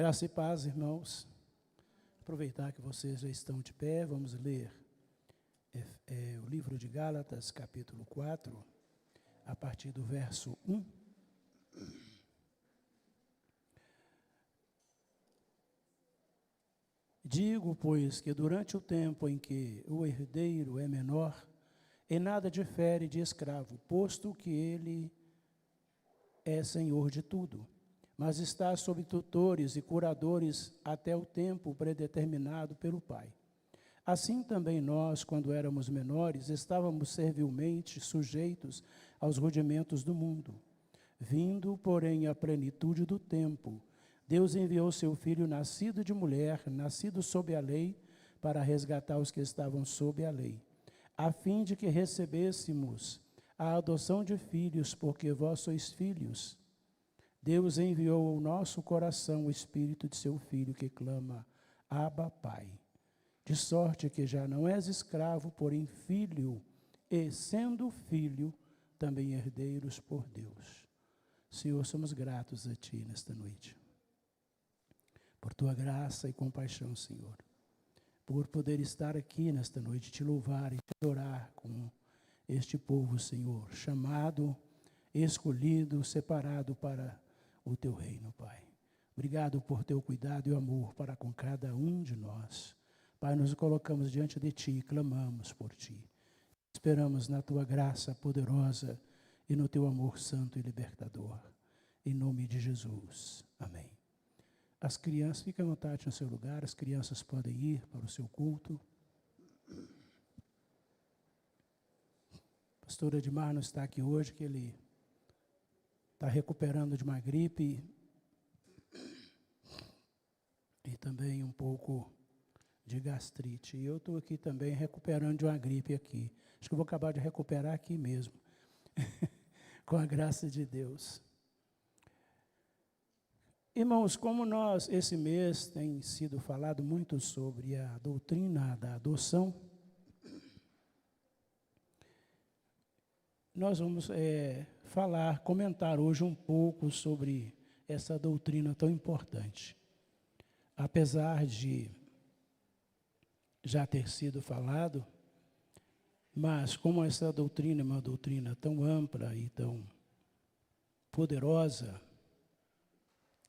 Graça e paz, irmãos. Aproveitar que vocês já estão de pé, vamos ler o livro de Gálatas, capítulo 4, a partir do verso 1. Digo, pois, que durante o tempo em que o herdeiro é menor, em nada difere de escravo, posto que ele é senhor de tudo, mas está sob tutores e curadores até o tempo predeterminado pelo Pai. Assim também nós, quando éramos menores, estávamos servilmente sujeitos aos rudimentos do mundo. Vindo, porém, à plenitude do tempo, Deus enviou seu Filho, nascido de mulher, nascido sob a lei, para resgatar os que estavam sob a lei, a fim de que recebêssemos a adoção de filhos, porque vós sois filhos. Deus enviou ao nosso coração o Espírito de seu Filho, que clama, Abba, Pai. De sorte que já não és escravo, porém filho, e sendo filho, também herdeiros por Deus. Senhor, somos gratos a Ti nesta noite, por Tua graça e compaixão, Senhor, por poder estar aqui nesta noite, Te louvar e Te adorar com este povo, Senhor, chamado, escolhido, separado para o Teu reino, Pai. Obrigado por Teu cuidado e amor para com cada um de nós. Pai, nos colocamos diante de Ti e clamamos por Ti. Esperamos na Tua graça poderosa e no Teu amor santo e libertador. Em nome de Jesus. Amém. As crianças, fiquem à vontade no seu lugar, as crianças podem ir para o seu culto. O pastor Edmar não está aqui hoje, que ele está recuperando de uma gripe e também um pouco de gastrite. E eu estou aqui também recuperando de uma gripe aqui. Acho que eu vou acabar de recuperar aqui mesmo, com a graça de Deus. Irmãos, como esse mês tem sido falado muito sobre a doutrina da adoção, nós vamos comentar hoje um pouco sobre essa doutrina tão importante. Apesar de já ter sido falado, mas como essa doutrina é uma doutrina tão ampla e tão poderosa,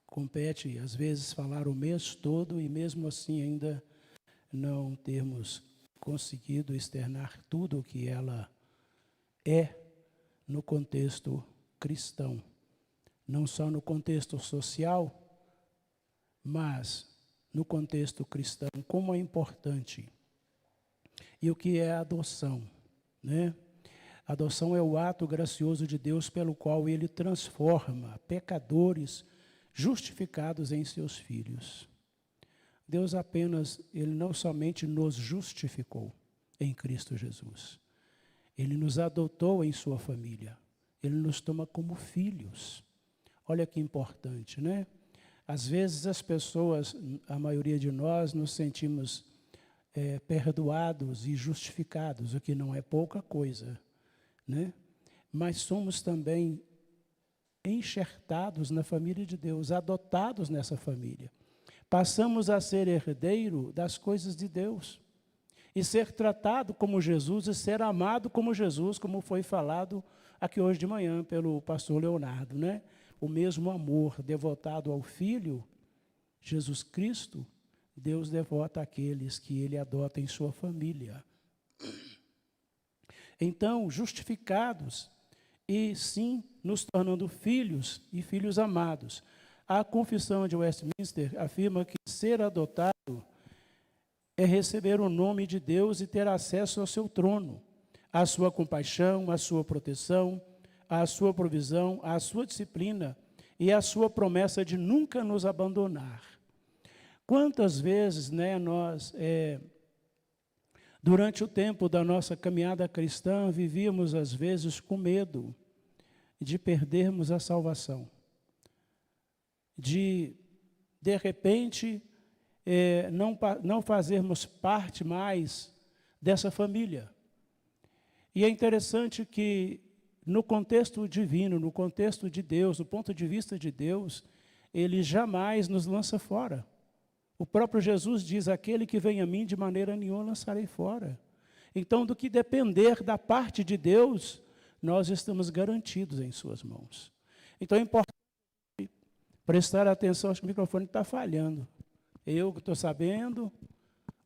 compete, às vezes, falar o mês todo e, mesmo assim, ainda não termos conseguido externar tudo o que ela é no contexto cristão. Não só no contexto social, mas no contexto cristão, como é importante. E o que é a adoção, né? A adoção é o ato gracioso de Deus pelo qual Ele transforma pecadores justificados em seus filhos. Deus Ele não somente nos justificou em Cristo Jesus, Ele nos adotou em sua família, Ele nos toma como filhos. Olha que importante, né? Às vezes as pessoas, a maioria de nós, nos sentimos perdoados e justificados, o que não é pouca coisa, né? Mas somos também enxertados na família de Deus, adotados nessa família. Passamos a ser herdeiro das coisas de Deus e ser tratado como Jesus e ser amado como Jesus, como foi falado aqui hoje de manhã pelo pastor Leonardo, né? O mesmo amor devotado ao Filho, Jesus Cristo, Deus devota àqueles que Ele adota em sua família. Então, justificados, e sim, nos tornando filhos e filhos amados. A Confissão de Westminster afirma que ser adotado é receber o nome de Deus e ter acesso ao seu trono, à sua compaixão, à sua proteção, à sua provisão, à sua disciplina e à sua promessa de nunca nos abandonar. Quantas vezes, né, nós, durante o tempo da nossa caminhada cristã, vivíamos, às vezes, com medo de perdermos a salvação, de repente, não fazermos parte mais dessa família. E é interessante que, no contexto divino, no contexto de Deus, do ponto de vista de Deus, Ele jamais nos lança fora. O próprio Jesus diz, aquele que vem a mim, de maneira nenhuma lançarei fora. Então, do que depender da parte de Deus, nós estamos garantidos em suas mãos. Então, é importante prestar atenção, acho que o microfone está falhando. Eu que estou sabendo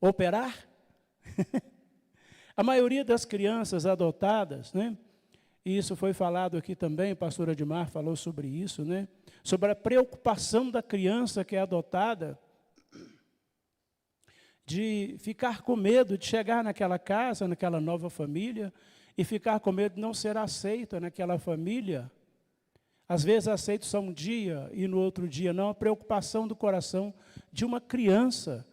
operar. A maioria das crianças adotadas, né? E isso foi falado aqui também, a pastora Edmar falou sobre isso, né? Sobre a preocupação da criança que é adotada, de ficar com medo de chegar naquela casa, naquela nova família, e ficar com medo de não ser aceita naquela família. Às vezes aceito só um dia e no outro dia não, a preocupação do coração de uma criança,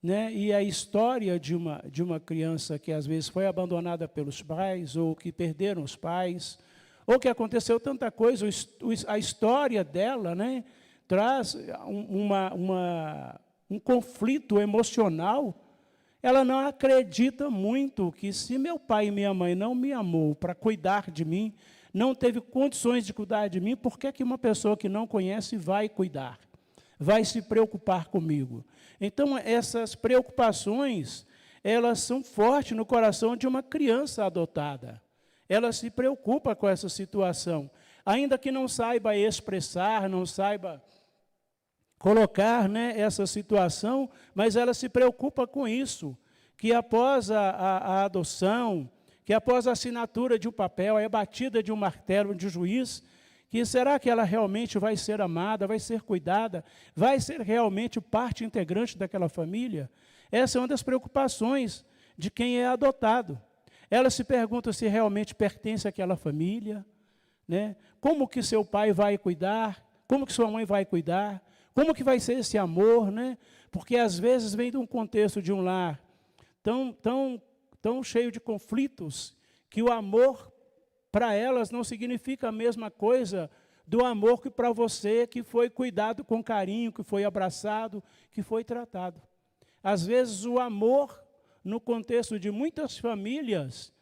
né? E a história de uma criança que às vezes foi abandonada pelos pais, ou que perderam os pais, ou que aconteceu tanta coisa, a história dela, né, traz um conflito emocional. Ela não acredita muito que se meu pai e minha mãe não me amou para cuidar de mim, não teve condições de cuidar de mim, por que uma pessoa que não conhece vai cuidar? Vai se preocupar comigo? Então, essas preocupações, elas são fortes no coração de uma criança adotada. Ela se preocupa com essa situação, ainda que não saiba expressar, não saiba colocar, né, essa situação, mas ela se preocupa com isso, que após a adoção, que após a assinatura de um papel, a batida de um martelo de juiz, que será que ela realmente vai ser amada, vai ser cuidada, vai ser realmente parte integrante daquela família? Essa é uma das preocupações de quem é adotado. Ela se pergunta se realmente pertence àquela família, né? Como que seu pai vai cuidar, como que sua mãe vai cuidar, como que vai ser esse amor, né? Porque às vezes vem de um contexto de um lar tão cheio de conflitos, que o amor para elas não significa a mesma coisa do amor que para você, que foi cuidado com carinho, que foi abraçado, que foi tratado. Às vezes o amor, no contexto de muitas famílias,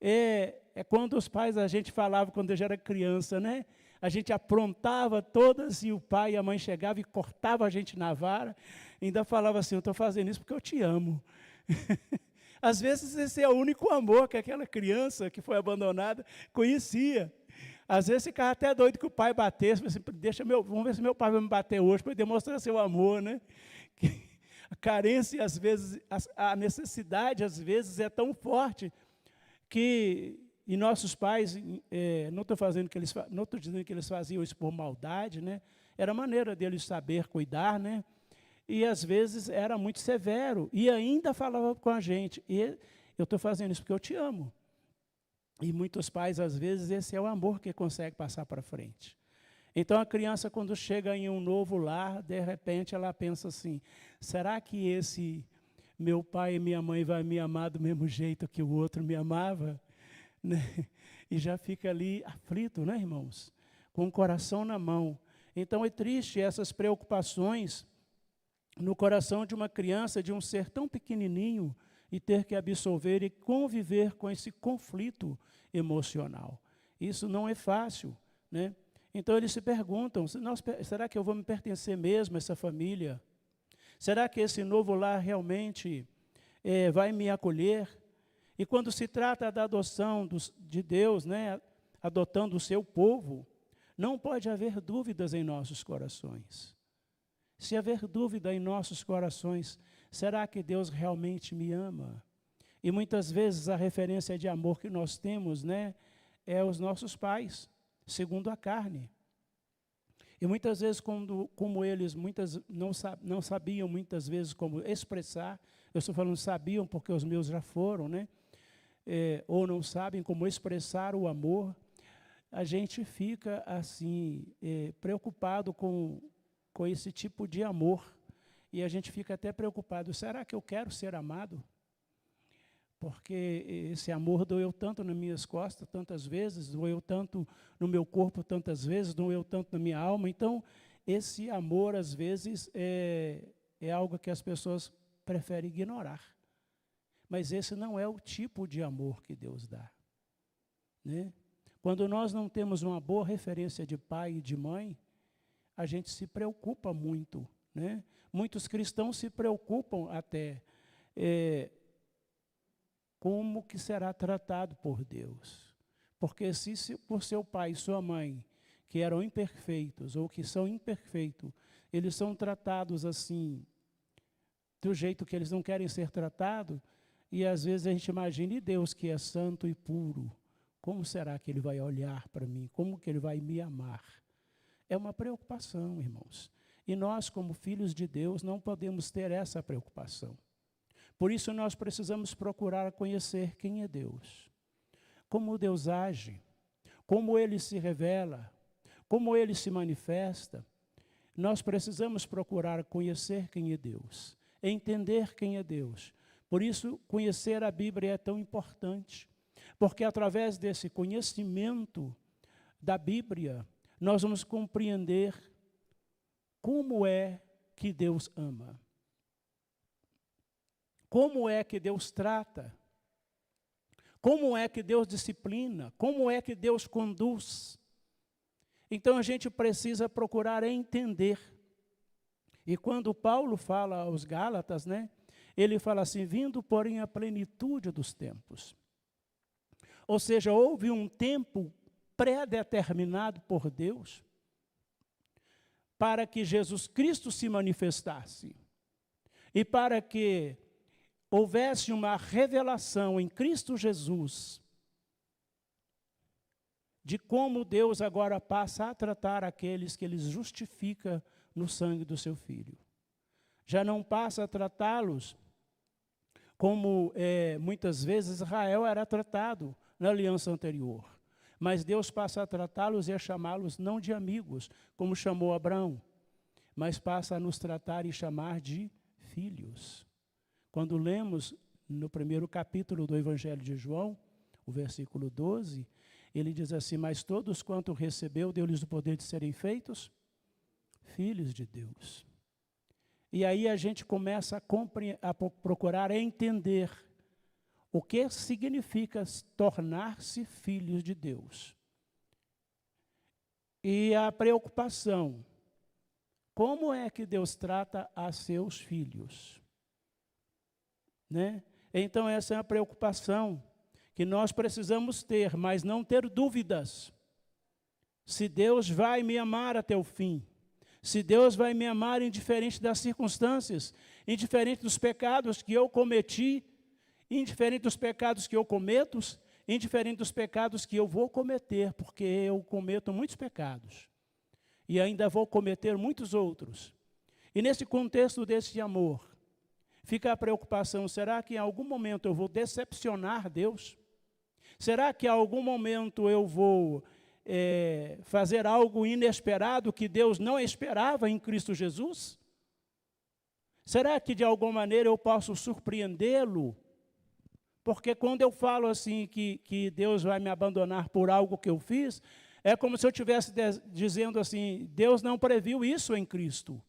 é quando os pais, a gente falava quando eu já era criança, né? A gente aprontava todas e o pai e a mãe chegavam e cortava a gente na vara, ainda falava assim, eu estou fazendo isso porque eu te amo. Às vezes esse é o único amor que aquela criança que foi abandonada conhecia. Às vezes ficava até doido que o pai batesse, assim, vamos ver se meu pai vai me bater hoje para demonstrar seu amor, né? A carência, às vezes, a necessidade, às vezes, é tão forte que, e nossos pais, não estou dizendo que eles faziam isso por maldade, né? Era a maneira deles saber cuidar, né? E, às vezes, era muito severo, e ainda falava com a gente, e eu estou fazendo isso porque eu te amo. E muitos pais, às vezes, esse é o amor que consegue passar para frente. Então, a criança, quando chega em um novo lar, de repente, ela pensa assim, será que esse meu pai e minha mãe vai me amar do mesmo jeito que o outro me amava? Né? E já fica ali aflito, né, irmãos? Com o coração na mão. Então, é triste essas preocupações no coração de uma criança, de um ser tão pequenininho, e ter que absolver e conviver com esse conflito emocional. Isso não é fácil, né? Então, eles se perguntam, será que eu vou me pertencer mesmo a essa família? Será que esse novo lar realmente vai me acolher? E quando se trata da adoção de Deus, né, adotando o seu povo, não pode haver dúvidas em nossos corações. Se haver dúvida em nossos corações, será que Deus realmente me ama? E muitas vezes a referência de amor que nós temos, né, é os nossos pais, segundo a carne. E muitas vezes, como eles não sabiam muitas vezes como expressar, eu estou falando sabiam porque os meus já foram, né? Ou não sabem como expressar o amor, a gente fica assim, preocupado com esse tipo de amor. E a gente fica até preocupado, será que eu quero ser amado? Porque esse amor doeu tanto nas minhas costas, tantas vezes, doeu tanto no meu corpo, tantas vezes, doeu tanto na minha alma. Então, esse amor, às vezes, é algo que as pessoas preferem ignorar. Mas esse não é o tipo de amor que Deus dá, né? Quando nós não temos uma boa referência de pai e de mãe, a gente se preocupa muito, né? Muitos cristãos se preocupam até como que será tratado por Deus. Porque se por seu pai e sua mãe, que eram imperfeitos ou que são imperfeitos, eles são tratados assim, do jeito que eles não querem ser tratados, e às vezes a gente imagina, e Deus que é santo e puro, como será que Ele vai olhar para mim? Como que Ele vai me amar? É uma preocupação, irmãos. E nós, como filhos de Deus, não podemos ter essa preocupação. Por isso nós precisamos procurar conhecer quem é Deus. Como Deus age, como Ele se revela, como Ele se manifesta. Nós precisamos procurar conhecer quem é Deus, entender quem é Deus. Por isso, conhecer a Bíblia é tão importante, porque através desse conhecimento da Bíblia, nós vamos compreender como é que Deus ama, como é que Deus trata, como é que Deus disciplina, como é que Deus conduz. Então a gente precisa procurar entender. E quando Paulo fala aos Gálatas, né, ele fala assim, vindo porém a plenitude dos tempos. Ou seja, houve um tempo pré-determinado por Deus para que Jesus Cristo se manifestasse e para que houvesse uma revelação em Cristo Jesus de como Deus agora passa a tratar aqueles que Ele justifica no sangue do seu Filho. Já não passa a tratá-los como muitas vezes Israel era tratado na aliança anterior. Mas Deus passa a tratá-los e a chamá-los não de amigos, como chamou Abraão, mas passa a nos tratar e chamar de filhos. Quando lemos no primeiro capítulo do Evangelho de João, o versículo 12, ele diz assim, mas todos quanto recebeu, deu-lhes o poder de serem feitos filhos de Deus. E aí a gente começa a procurar entender o que significa tornar-se filhos de Deus. E a preocupação, como é que Deus trata a seus filhos? Né? Então essa é a preocupação que nós precisamos ter, mas não ter dúvidas. Se Deus vai me amar até o fim, se Deus vai me amar indiferente das circunstâncias, indiferente dos pecados que eu cometi, indiferente dos pecados que eu cometo, indiferente dos pecados que eu vou cometer, porque eu cometo muitos pecados e ainda vou cometer muitos outros. E nesse contexto desse amor, fica a preocupação, será que em algum momento eu vou decepcionar Deus? Será que em algum momento eu vou fazer algo inesperado que Deus não esperava em Cristo Jesus? Será que de alguma maneira eu posso surpreendê-lo? Porque quando eu falo assim que Deus vai me abandonar por algo que eu fiz, é como se eu estivesse dizendo assim, Deus não previu isso em Cristo.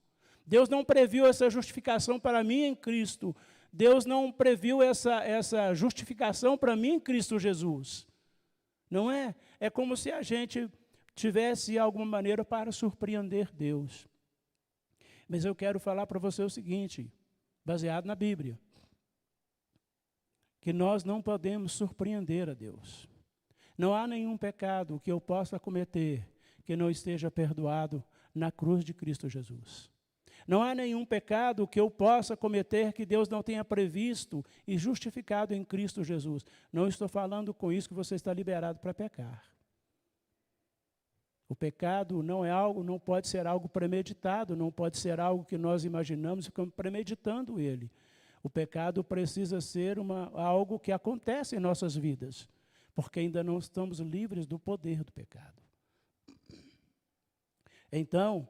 Deus não previu essa justificação para mim em Cristo. Deus não previu essa justificação para mim em Cristo Jesus. Não é? É como se a gente tivesse alguma maneira para surpreender Deus. Mas eu quero falar para você o seguinte, baseado na Bíblia, que nós não podemos surpreender a Deus. Não há nenhum pecado que eu possa cometer que não esteja perdoado na cruz de Cristo Jesus. Não há nenhum pecado que eu possa cometer que Deus não tenha previsto e justificado em Cristo Jesus. Não estou falando com isso que você está liberado para pecar. O pecado não pode ser algo premeditado, não pode ser algo que nós imaginamos e ficamos premeditando ele. O pecado precisa ser algo que acontece em nossas vidas, porque ainda não estamos livres do poder do pecado. Então,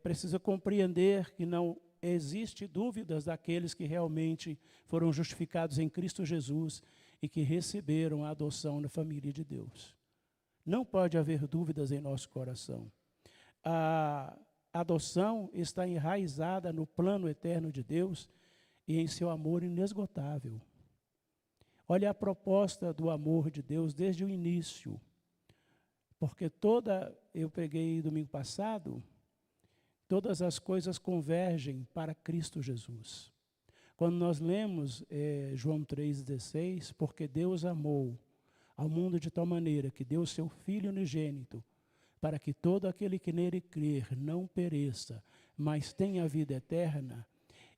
precisa compreender que não existe dúvidas daqueles que realmente foram justificados em Cristo Jesus e que receberam a adoção na família de Deus. Não pode haver dúvidas em nosso coração. A adoção está enraizada no plano eterno de Deus e em seu amor inesgotável. Olha a proposta do amor de Deus desde o início. Porque eu preguei domingo passado, todas as coisas convergem para Cristo Jesus. Quando nós lemos João 3,16, porque Deus amou ao mundo de tal maneira que deu o seu Filho unigênito, para que todo aquele que nele crer não pereça, mas tenha a vida eterna,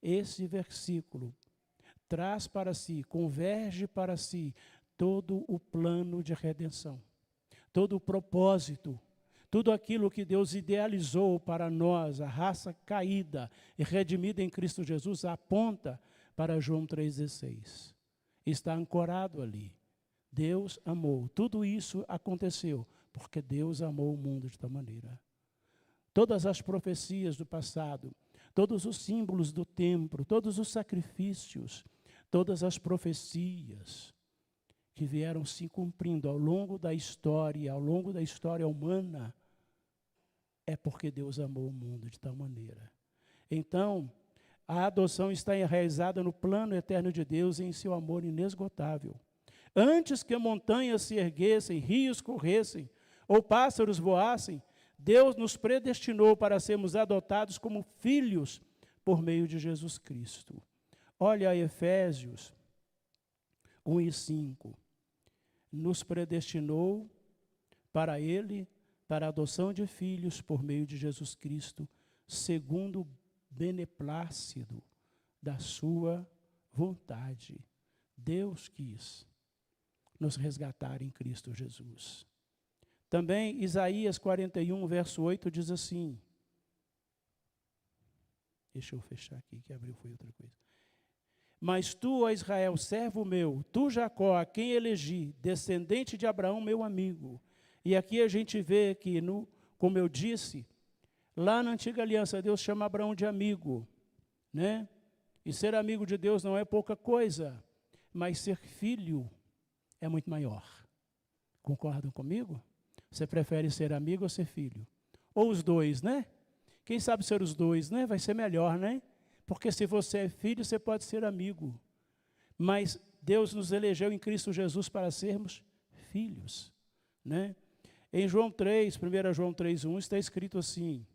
esse versículo traz para si, converge para si, todo o plano de redenção, todo o propósito, tudo aquilo que Deus idealizou para nós, a raça caída e redimida em Cristo Jesus, aponta para João 3,16. Está ancorado ali. Deus amou. Tudo isso aconteceu porque Deus amou o mundo de tal maneira. Todas as profecias do passado, todos os símbolos do templo, todos os sacrifícios, todas as profecias que vieram se cumprindo ao longo da história humana, é porque Deus amou o mundo de tal maneira. Então, a adoção está enraizada no plano eterno de Deus e em seu amor inesgotável. Antes que montanhas se erguessem, rios corressem, ou pássaros voassem, Deus nos predestinou para sermos adotados como filhos por meio de Jesus Cristo. Olha a Efésios 1:5. Nos predestinou para Ele, para a adoção de filhos por meio de Jesus Cristo, segundo o beneplácito da sua vontade. Deus quis nos resgatar em Cristo Jesus. Também Isaías 41, verso 8, diz assim. Deixa eu fechar aqui, que abriu foi outra coisa. Mas tu, ó Israel, servo meu, tu, Jacó, a quem elegi, descendente de Abraão, meu amigo. E aqui a gente vê que, como eu disse, lá na antiga aliança, Deus chama Abraão de amigo, né? E ser amigo de Deus não é pouca coisa, mas ser filho é muito maior. Concordam comigo? Você prefere ser amigo ou ser filho? Ou os dois, né? Quem sabe ser os dois, né? Vai ser melhor, né? Porque se você é filho, você pode ser amigo. Mas Deus nos elegeu em Cristo Jesus para sermos filhos, né? Em João 3, 1 João 3:1, está escrito assim: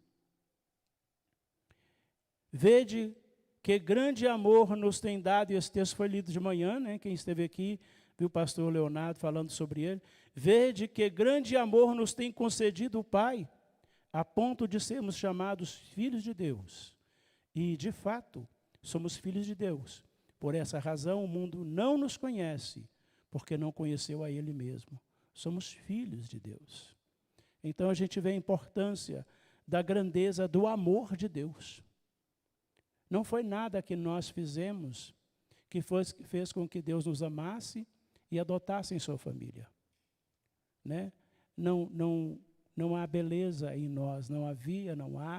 Vede que grande amor nos tem dado, e esse texto foi lido de manhã, né? Quem esteve aqui viu o pastor Leonardo falando sobre ele. Vede que grande amor nos tem concedido o Pai, a ponto de sermos chamados filhos de Deus. E, de fato, somos filhos de Deus. Por essa razão, o mundo não nos conhece, porque não conheceu a Ele mesmo. Somos filhos de Deus. Então, a gente vê a importância da grandeza do amor de Deus. Não foi nada que nós fizemos que fez com que Deus nos amasse e adotasse em sua família, né? Não há beleza em nós, não há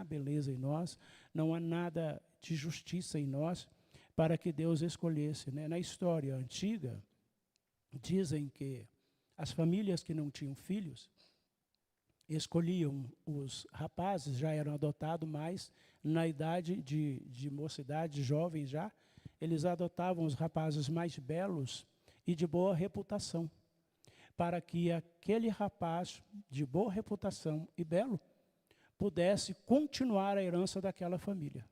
beleza em nós, não há nada de justiça em nós para que Deus escolhesse, né? Na história antiga, dizem que as famílias que não tinham filhos escolhiam os rapazes, já eram adotados, mas na idade de mocidade, jovens já, eles adotavam os rapazes mais belos e de boa reputação, para que aquele rapaz de boa reputação e belo pudesse continuar a herança daquela família.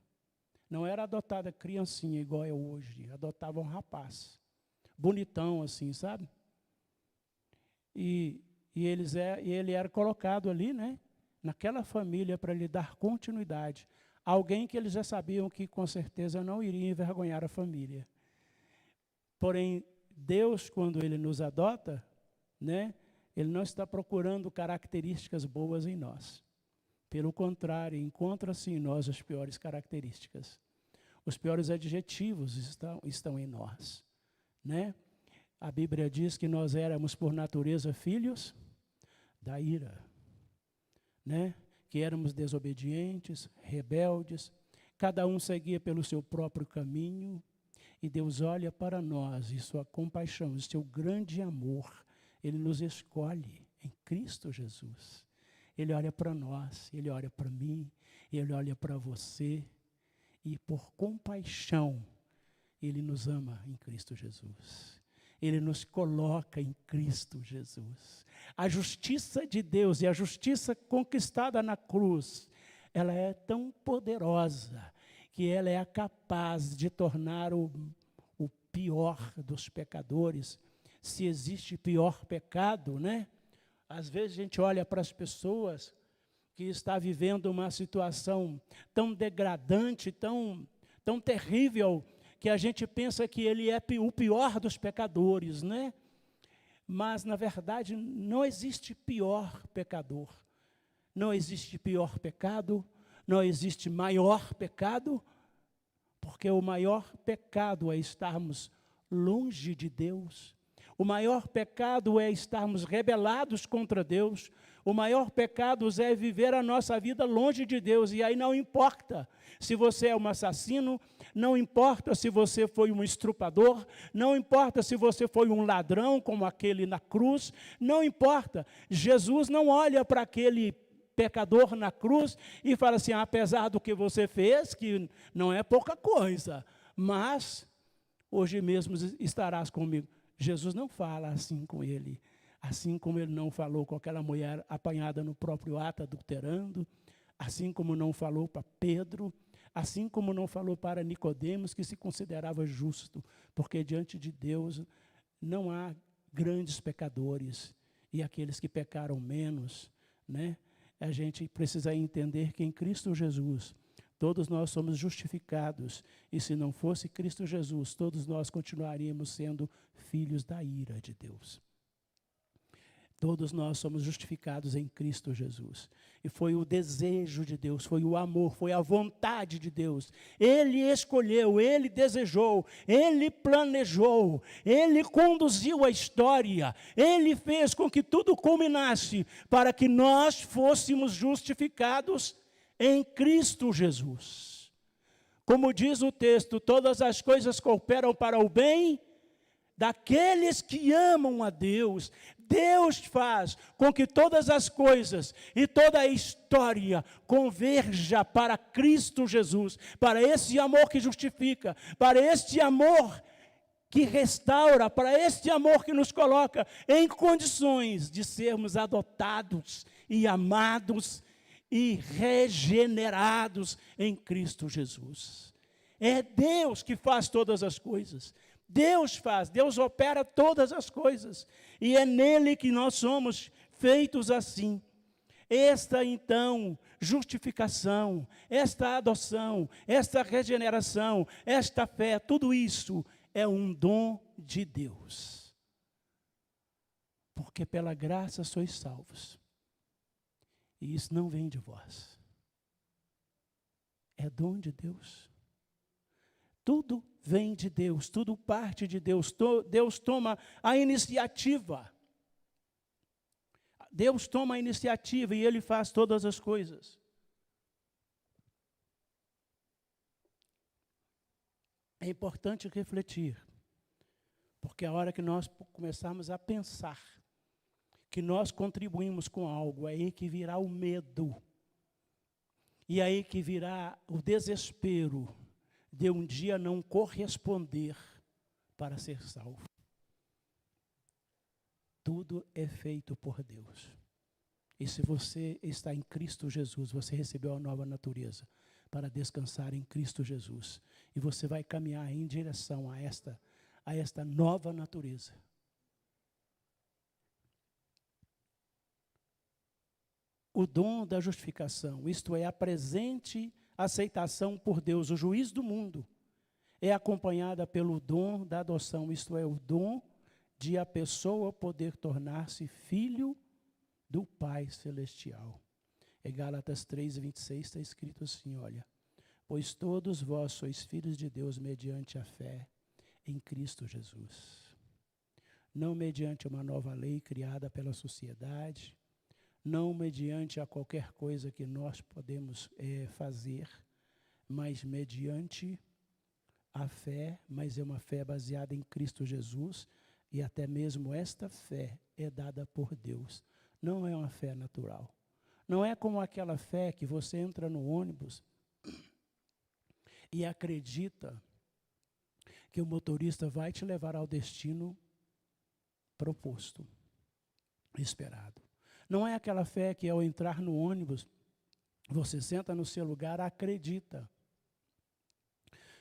Não era adotada criancinha igual é hoje, adotavam um rapaz, bonitão assim, sabe? E ele era colocado ali, né, naquela família para lhe dar continuidade. Alguém que eles já sabiam que com certeza não iria envergonhar a família. Porém, Deus, quando Ele nos adota, né, Ele não está procurando características boas em nós. Pelo contrário, encontra-se em nós as piores características. Os piores adjetivos estão em nós, né? A Bíblia diz que nós éramos, por natureza, filhos da ira, né? Que éramos desobedientes, rebeldes, cada um seguia pelo seu próprio caminho, e Deus olha para nós, e sua compaixão, e seu grande amor, Ele nos escolhe em Cristo Jesus. Ele olha para nós, Ele olha para mim, Ele olha para você, e por compaixão, Ele nos ama em Cristo Jesus. Ele nos coloca em Cristo Jesus. A justiça de Deus e a justiça conquistada na cruz, ela é tão poderosa que ela é capaz de tornar o pior dos pecadores. Se existe pior pecado, né? Às vezes a gente olha para as pessoas que estão vivendo uma situação tão degradante, tão terrível, que a gente pensa que ele é o pior dos pecadores, né? Mas, na verdade, não existe pior pecador. Não existe pior pecado, não existe maior pecado, porque o maior pecado é estarmos longe de Deus. O maior pecado é estarmos rebelados contra Deus. O maior pecado é viver a nossa vida longe de Deus. E aí não importa se você é um assassino, não importa se você foi um estrupador, não importa se você foi um ladrão como aquele na cruz, não importa. Jesus não olha para aquele pecador na cruz e fala assim, apesar do que você fez, que não é pouca coisa, mas hoje mesmo estarás comigo. Jesus não fala assim com ele, assim como ele não falou com aquela mulher apanhada no próprio ato adulterando, assim como não falou para Pedro, assim como não falou para Nicodemos, que se considerava justo, porque diante de Deus não há grandes pecadores, e aqueles que pecaram menos, né? A gente precisa entender que em Cristo Jesus, todos nós somos justificados, e se não fosse Cristo Jesus, todos nós continuaríamos sendo filhos da ira de Deus. Todos nós somos justificados em Cristo Jesus. E foi o desejo de Deus, foi o amor, foi a vontade de Deus. Ele escolheu, Ele desejou, Ele planejou, Ele conduziu a história, Ele fez com que tudo culminasse para que nós fôssemos justificados em Cristo Jesus. Como diz o texto, todas as coisas cooperam para o bem daqueles que amam a Deus. Deus faz com que todas as coisas e toda a história converja para Cristo Jesus, para esse amor que justifica, para este amor que restaura, para este amor que nos coloca em condições de sermos adotados e amados e regenerados em Cristo Jesus. É Deus que faz todas as coisas. Deus faz, Deus opera todas as coisas, e é nele que nós somos feitos assim. Esta, então, justificação, esta adoção, esta regeneração, esta fé, tudo isso é um dom de Deus. Porque pela graça sois salvos, e isso não vem de vós. É dom de Deus. Tudo vem de Deus, tudo parte de Deus. Deus toma a iniciativa. Deus toma a iniciativa e Ele faz todas as coisas. É importante refletir, porque a hora que nós começarmos a pensar que nós contribuímos com algo, é aí que virá o medo, e é aí que virá o desespero de um dia não corresponder para ser salvo. Tudo é feito por Deus. E se você está em Cristo Jesus, você recebeu a nova natureza para descansar em Cristo Jesus. E você vai caminhar em direção a esta nova natureza. O dom da justificação, isto é, a presente aceitação por Deus, o juiz do mundo, é acompanhada pelo dom da adoção, isto é, o dom de a pessoa poder tornar-se filho do Pai Celestial. Em Gálatas 3:26 está escrito assim, olha, pois todos vós sois filhos de Deus mediante a fé em Cristo Jesus. Não mediante uma nova lei criada pela sociedade, não mediante a qualquer coisa que nós podemos fazer, mas mediante a fé, mas é uma fé baseada em Cristo Jesus, e até mesmo esta fé é dada por Deus. Não é uma fé natural. Não é como aquela fé que você entra no ônibus e acredita que o motorista vai te levar ao destino proposto, esperado. Não é aquela fé que ao entrar no ônibus, você senta no seu lugar, acredita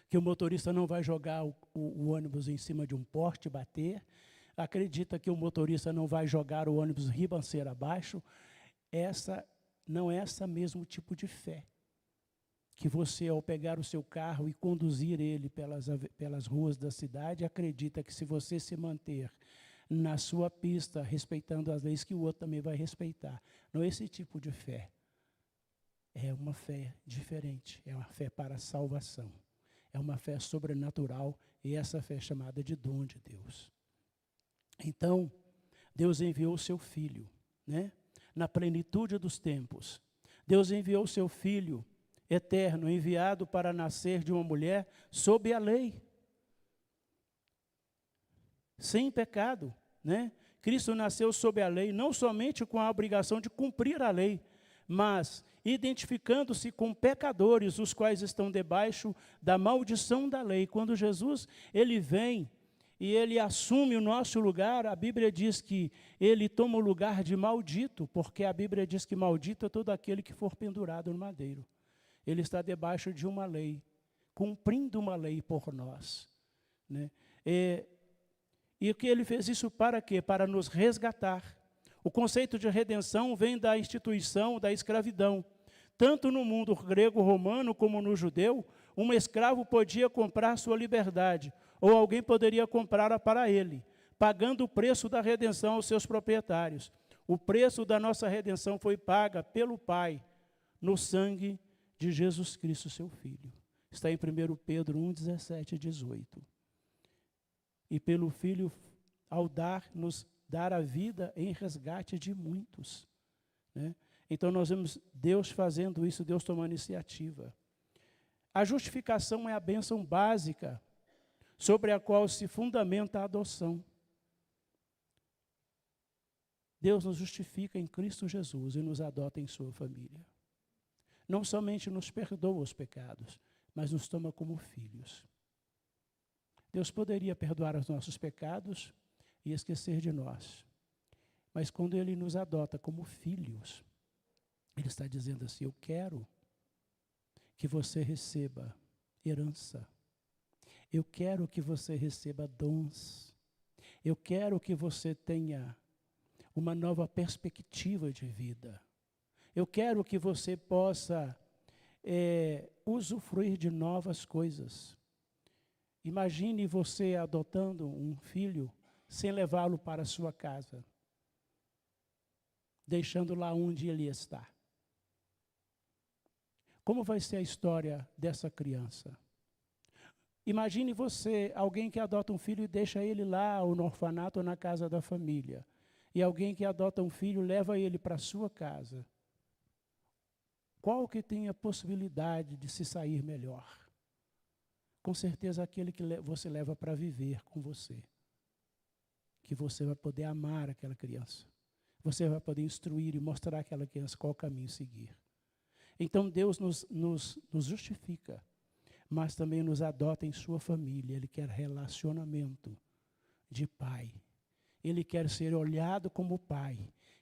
que o motorista não vai jogar o ônibus em cima de um poste e bater, acredita que o motorista não vai jogar o ônibus ribanceira abaixo. Não é esse mesmo tipo de fé que você, ao pegar o seu carro e conduzir ele pelas ruas da cidade, acredita que se você se manter na sua pista, respeitando as leis, que o outro também vai respeitar. Não é esse tipo de fé. É uma fé diferente, é uma fé para a salvação. É uma fé sobrenatural, e essa fé é chamada de dom de Deus. Então, Deus enviou o seu Filho, né? Na plenitude dos tempos. Deus enviou o seu Filho eterno, enviado para nascer de uma mulher sob a lei, sem pecado, né? Cristo nasceu sob a lei, não somente com a obrigação de cumprir a lei, mas identificando-se com pecadores, os quais estão debaixo da maldição da lei. Quando Jesus ele vem e ele assume o nosso lugar, a Bíblia diz que ele toma o lugar de maldito, porque a Bíblia diz que maldito é todo aquele que for pendurado no madeiro. Ele está debaixo de uma lei, cumprindo uma lei por nós, né? E que ele fez isso para quê? Para nos resgatar. O conceito de redenção vem da instituição da escravidão. Tanto no mundo grego-romano como no judeu, um escravo podia comprar sua liberdade, ou alguém poderia comprá-la para ele, pagando o preço da redenção aos seus proprietários. O preço da nossa redenção foi paga pelo Pai, no sangue de Jesus Cristo, seu Filho. Está em 1 Pedro 1, 17 e 18. E pelo Filho, ao nos dar a vida em resgate de muitos, né? Então nós vemos Deus fazendo isso, Deus tomando iniciativa. A justificação é a bênção básica sobre a qual se fundamenta a adoção. Deus nos justifica em Cristo Jesus e nos adota em sua família. Não somente nos perdoa os pecados, mas nos toma como filhos. Deus poderia perdoar os nossos pecados e esquecer de nós. Mas quando Ele nos adota como filhos, Ele está dizendo assim: eu quero que você receba herança. Eu quero que você receba dons. Eu quero que você tenha uma nova perspectiva de vida. Eu quero que você possa usufruir de novas coisas. Imagine você adotando um filho sem levá-lo para a sua casa, deixando lá onde ele está. Como vai ser a história dessa criança? Imagine você, alguém que adota um filho e deixa ele lá, ou no orfanato, ou na casa da família. E alguém que adota um filho leva ele para a sua casa. Qual que tem a possibilidade de se sair melhor? Com certeza aquele que você leva para viver com você. Que você vai poder amar aquela criança. Você vai poder instruir e mostrar àquela criança qual caminho seguir. Então Deus nos justifica, mas também nos adota em sua família. Ele quer relacionamento de pai. Ele quer ser olhado como pai.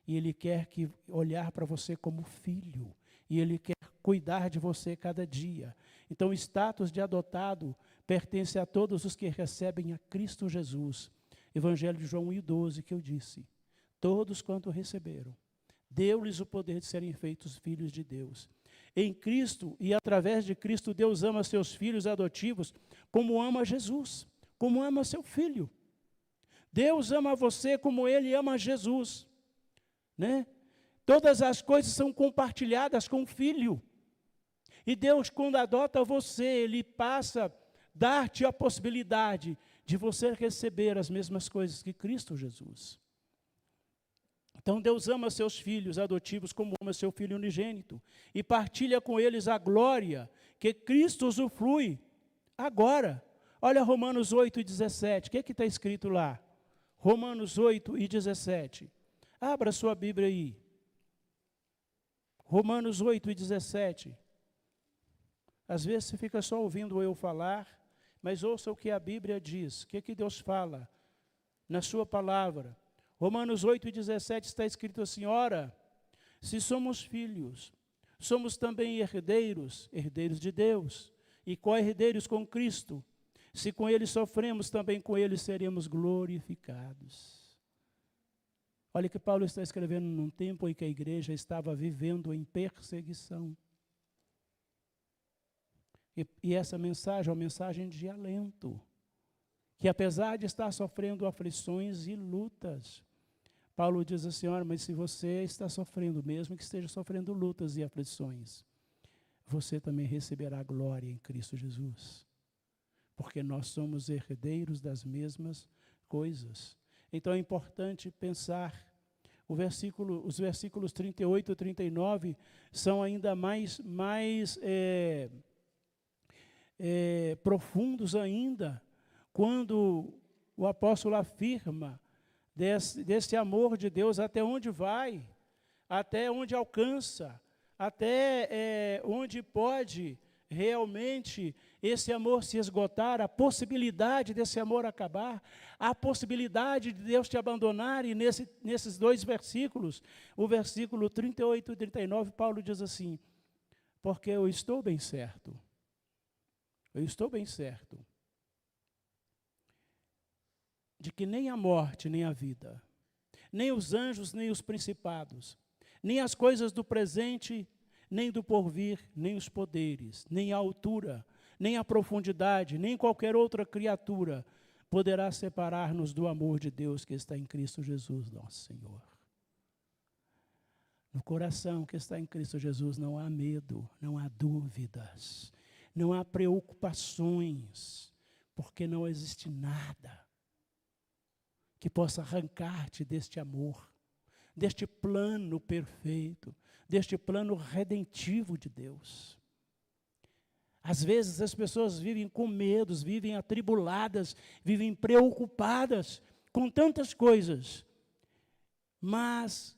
E Ele quer olhar para você como filho. E Ele quer cuidar de você cada dia. Então o status de adotado pertence a todos os que recebem a Cristo Jesus. Evangelho de João 1:12 que eu disse. Todos quanto receberam, deu-lhes o poder de serem feitos filhos de Deus. Em Cristo e através de Cristo, Deus ama seus filhos adotivos como ama Jesus, como ama seu filho. Deus ama você como Ele ama Jesus, né? Todas as coisas são compartilhadas com o Filho. E Deus, quando adota você, Ele passa a dar-te a possibilidade de você receber as mesmas coisas que Cristo Jesus. Então Deus ama seus filhos adotivos como ama seu Filho unigênito e partilha com eles a glória que Cristo usufrui agora. Olha Romanos 8:17, o que está escrito lá? Romanos 8:17. Abra sua Bíblia aí. Romanos 8:17. Às vezes você fica só ouvindo eu falar, mas ouça o que a Bíblia diz. O que Deus fala na sua palavra. Romanos 8,17 está escrito assim: ora, se somos filhos, somos também herdeiros, herdeiros de Deus, e co-herdeiros com Cristo. Se com Ele sofremos, também com Ele seremos glorificados. Olha que Paulo está escrevendo num tempo em que a igreja estava vivendo em perseguição. E essa mensagem é uma mensagem de alento, que apesar de estar sofrendo aflições e lutas, Paulo diz assim: olha, mas se você está sofrendo, mesmo que esteja sofrendo lutas e aflições, você também receberá glória em Cristo Jesus, porque nós somos herdeiros das mesmas coisas. Então é importante pensar, os versículos 38 e 39 são ainda mais profundos ainda, quando o apóstolo afirma desse amor de Deus, até onde vai, até onde alcança, até onde pode realmente esse amor se esgotar, a possibilidade desse amor acabar, a possibilidade de Deus te abandonar. E nesses dois versículos, o versículo 38 e 39, Paulo diz assim: porque eu estou bem certo de que nem a morte, nem a vida, nem os anjos, nem os principados, nem as coisas do presente, nem do porvir, nem os poderes, nem a altura, nem a profundidade, nem qualquer outra criatura poderá separar-nos do amor de Deus que está em Cristo Jesus, nosso Senhor. No coração que está em Cristo Jesus não há medo, não há dúvidas, não há preocupações, porque não existe nada que possa arrancar-te deste amor, deste plano perfeito, deste plano redentivo de Deus. Às vezes as pessoas vivem com medos, vivem atribuladas, vivem preocupadas com tantas coisas, mas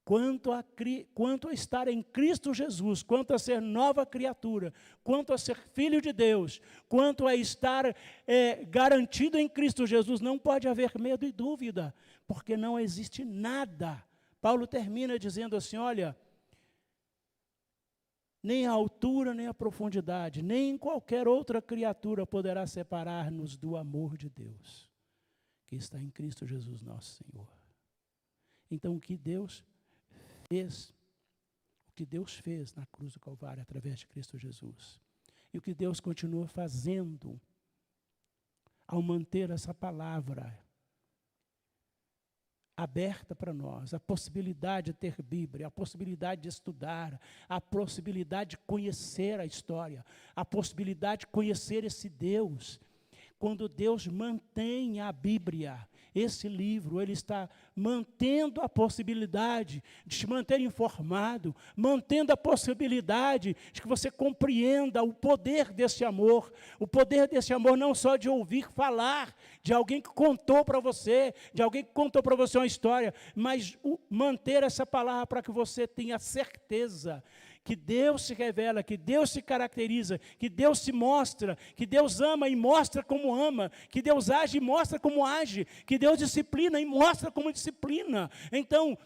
quanto a estar em Cristo Jesus, quanto a ser nova criatura, quanto a ser filho de Deus, quanto a estar garantido em Cristo Jesus, não pode haver medo e dúvida, porque não existe nada. Paulo termina dizendo assim: olha, nem a altura, nem a profundidade, nem qualquer outra criatura poderá separar-nos do amor de Deus, que está em Cristo Jesus nosso Senhor. Então, o que Deus fez na cruz do Calvário através de Cristo Jesus, e o que Deus continua fazendo ao manter essa palavra aberta para nós, a possibilidade de ter Bíblia, a possibilidade de estudar, a possibilidade de conhecer a história, a possibilidade de conhecer esse Deus. Quando Deus mantém a Bíblia, esse livro, Ele está mantendo a possibilidade de te manter informado, mantendo a possibilidade de que você compreenda o poder desse amor não só de ouvir falar, de alguém que contou para você, uma história, mas manter essa palavra para que você tenha certeza que Deus se revela, que Deus se caracteriza, que Deus se mostra, que Deus ama e mostra como ama, que Deus age e mostra como age, que Deus disciplina e mostra como disciplina. Então,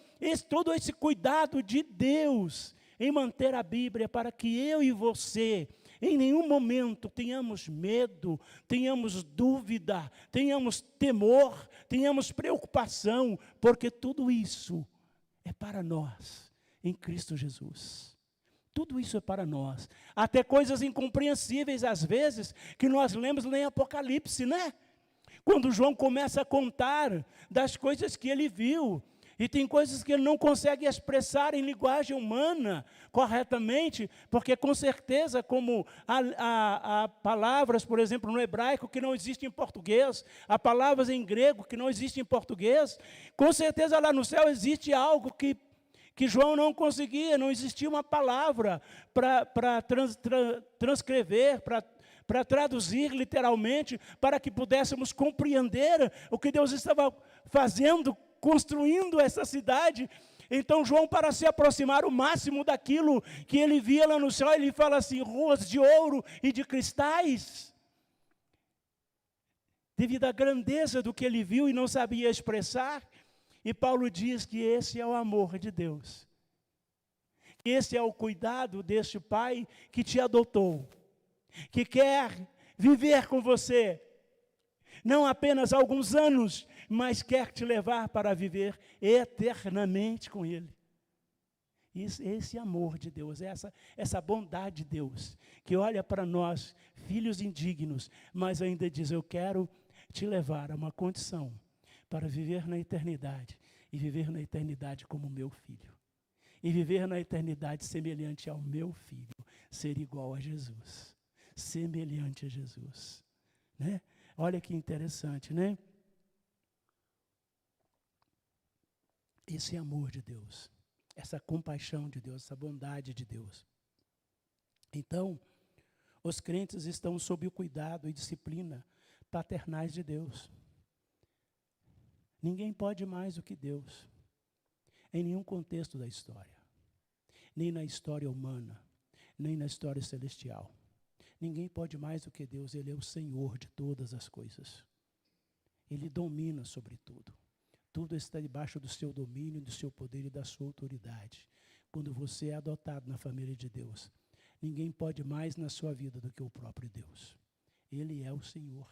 todo esse cuidado de Deus em manter a Bíblia para que eu e você, em nenhum momento, tenhamos medo, tenhamos dúvida, tenhamos temor, tenhamos preocupação, porque tudo isso é para nós, em Cristo Jesus. Tudo isso é para nós. Até coisas incompreensíveis, às vezes, que nós lemos nem Apocalipse, né? Quando João começa a contar das coisas que ele viu, e tem coisas que ele não consegue expressar em linguagem humana corretamente, porque com certeza, como há palavras, por exemplo, no hebraico que não existem em português, há palavras em grego que não existem em português, com certeza lá no céu existe algo que João não conseguia, não existia uma palavra para transcrever, para traduzir literalmente, para que pudéssemos compreender o que Deus estava fazendo, construindo essa cidade. Então João, para se aproximar o máximo daquilo que ele via lá no céu, ele fala assim: ruas de ouro e de cristais. Devido à grandeza do que ele viu e não sabia expressar. E Paulo diz que esse é o amor de Deus. Que esse é o cuidado deste Pai que te adotou, que quer viver com você, não apenas alguns anos, mas quer te levar para viver eternamente com Ele. Esse amor de Deus, essa bondade de Deus, que olha para nós, filhos indignos, mas ainda diz, eu quero te levar a uma condição para viver na eternidade, e viver na eternidade como meu filho, e viver na eternidade semelhante ao meu filho, ser igual a Jesus, semelhante a Jesus, né? Olha que interessante, né? Esse amor de Deus, essa compaixão de Deus, essa bondade de Deus. Então, os crentes estão sob o cuidado e disciplina paternais de Deus. Ninguém pode mais do que Deus, em nenhum contexto da história, nem na história humana, nem na história celestial. Ninguém pode mais do que Deus, Ele é o Senhor de todas as coisas. Ele domina sobre tudo. Tudo está debaixo do seu domínio, do seu poder e da sua autoridade. Quando você é adotado na família de Deus, ninguém pode mais na sua vida do que o próprio Deus. Ele é o Senhor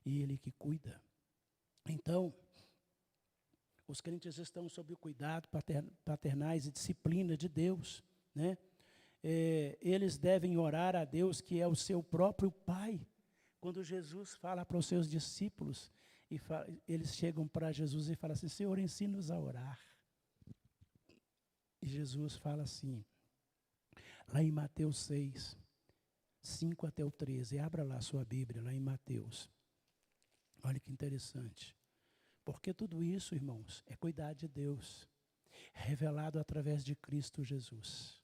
e Ele que cuida. Então, os crentes estão sob o cuidado paternais e disciplina de Deus, né? Eles devem orar a Deus, que é o seu próprio Pai. Quando Jesus fala para os seus discípulos, eles chegam para Jesus e falam assim, Senhor, ensina-nos a orar. E Jesus fala assim, lá em Mateus 6, 5 até o 13, abra lá a sua Bíblia, lá em Mateus. Olha que interessante. Porque tudo isso, irmãos, é cuidar de Deus, revelado através de Cristo Jesus.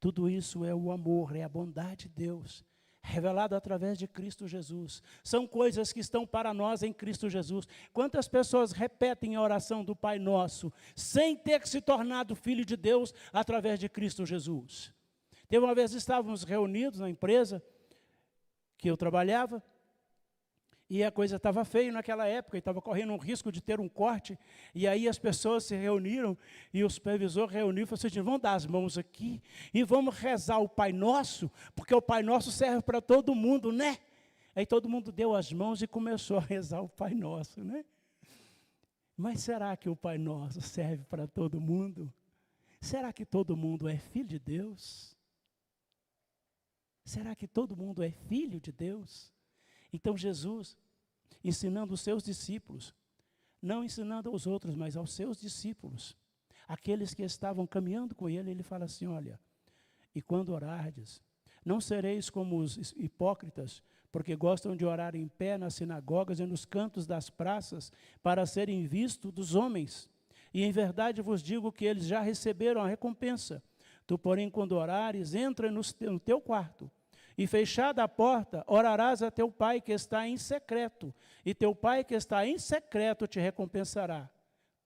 Tudo isso é o amor, é a bondade de Deus, revelado através de Cristo Jesus. São coisas que estão para nós em Cristo Jesus. Quantas pessoas repetem a oração do Pai Nosso, sem ter se tornado filho de Deus através de Cristo Jesus? Teve uma vez, estávamos reunidos na empresa que eu trabalhava, e a coisa estava feia naquela época, e estava correndo um risco de ter um corte, e aí as pessoas se reuniram, e o supervisor reuniu e falou assim, vamos dar as mãos aqui, e vamos rezar o Pai Nosso, porque o Pai Nosso serve para todo mundo, né? Aí todo mundo deu as mãos e começou a rezar o Pai Nosso, né? Mas será que o Pai Nosso serve para todo mundo? Será que todo mundo é filho de Deus? Será que todo mundo é filho de Deus? Então Jesus, ensinando os seus discípulos, não ensinando aos outros, mas aos seus discípulos, aqueles que estavam caminhando com ele, ele fala assim, olha, e quando orardes, não sereis como os hipócritas, porque gostam de orar em pé nas sinagogas e nos cantos das praças, para serem vistos dos homens. E em verdade vos digo que eles já receberam a recompensa. Tu, porém, quando orares, entra no teu quarto, e fechada a porta, orarás a teu Pai que está em secreto, e teu Pai que está em secreto te recompensará.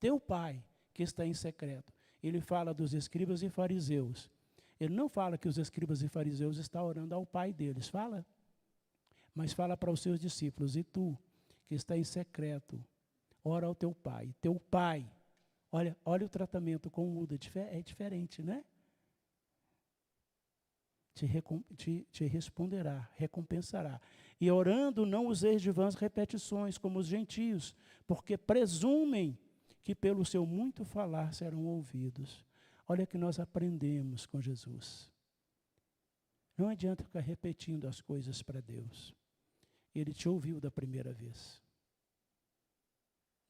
Teu Pai que está em secreto. Ele fala dos escribas e fariseus. Ele não fala que os escribas e fariseus estão orando ao Pai deles, fala. Mas fala para os seus discípulos, e tu que está em secreto, ora ao teu Pai. Teu Pai, olha o tratamento com o mudo, é diferente, né? Te responderá, recompensará. E orando não useis de vãs repetições, como os gentios, porque presumem que pelo seu muito falar serão ouvidos. Olha que nós aprendemos com Jesus. Não adianta ficar repetindo as coisas para Deus. Ele te ouviu da primeira vez.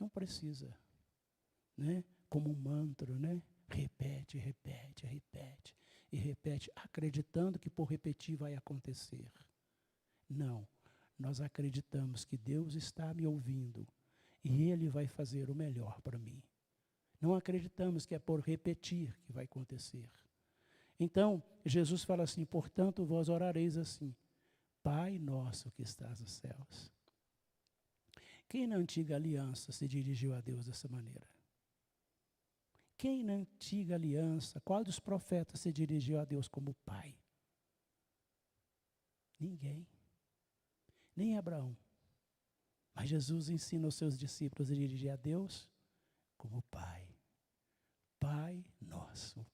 Não precisa, né? Como um mantra, né? Repete, repete, repete. E repete, acreditando que por repetir vai acontecer. Não, nós acreditamos que Deus está me ouvindo e Ele vai fazer o melhor para mim. Não acreditamos que é por repetir que vai acontecer. Então, Jesus fala assim, portanto, vós orareis assim, Pai nosso que estás nos céus. Quem na antiga aliança se dirigiu a Deus dessa maneira? Quem na antiga aliança, qual dos profetas se dirigiu a Deus como pai? Ninguém. Nem Abraão. Mas Jesus ensina os seus discípulos a dirigir a Deus como pai. nosso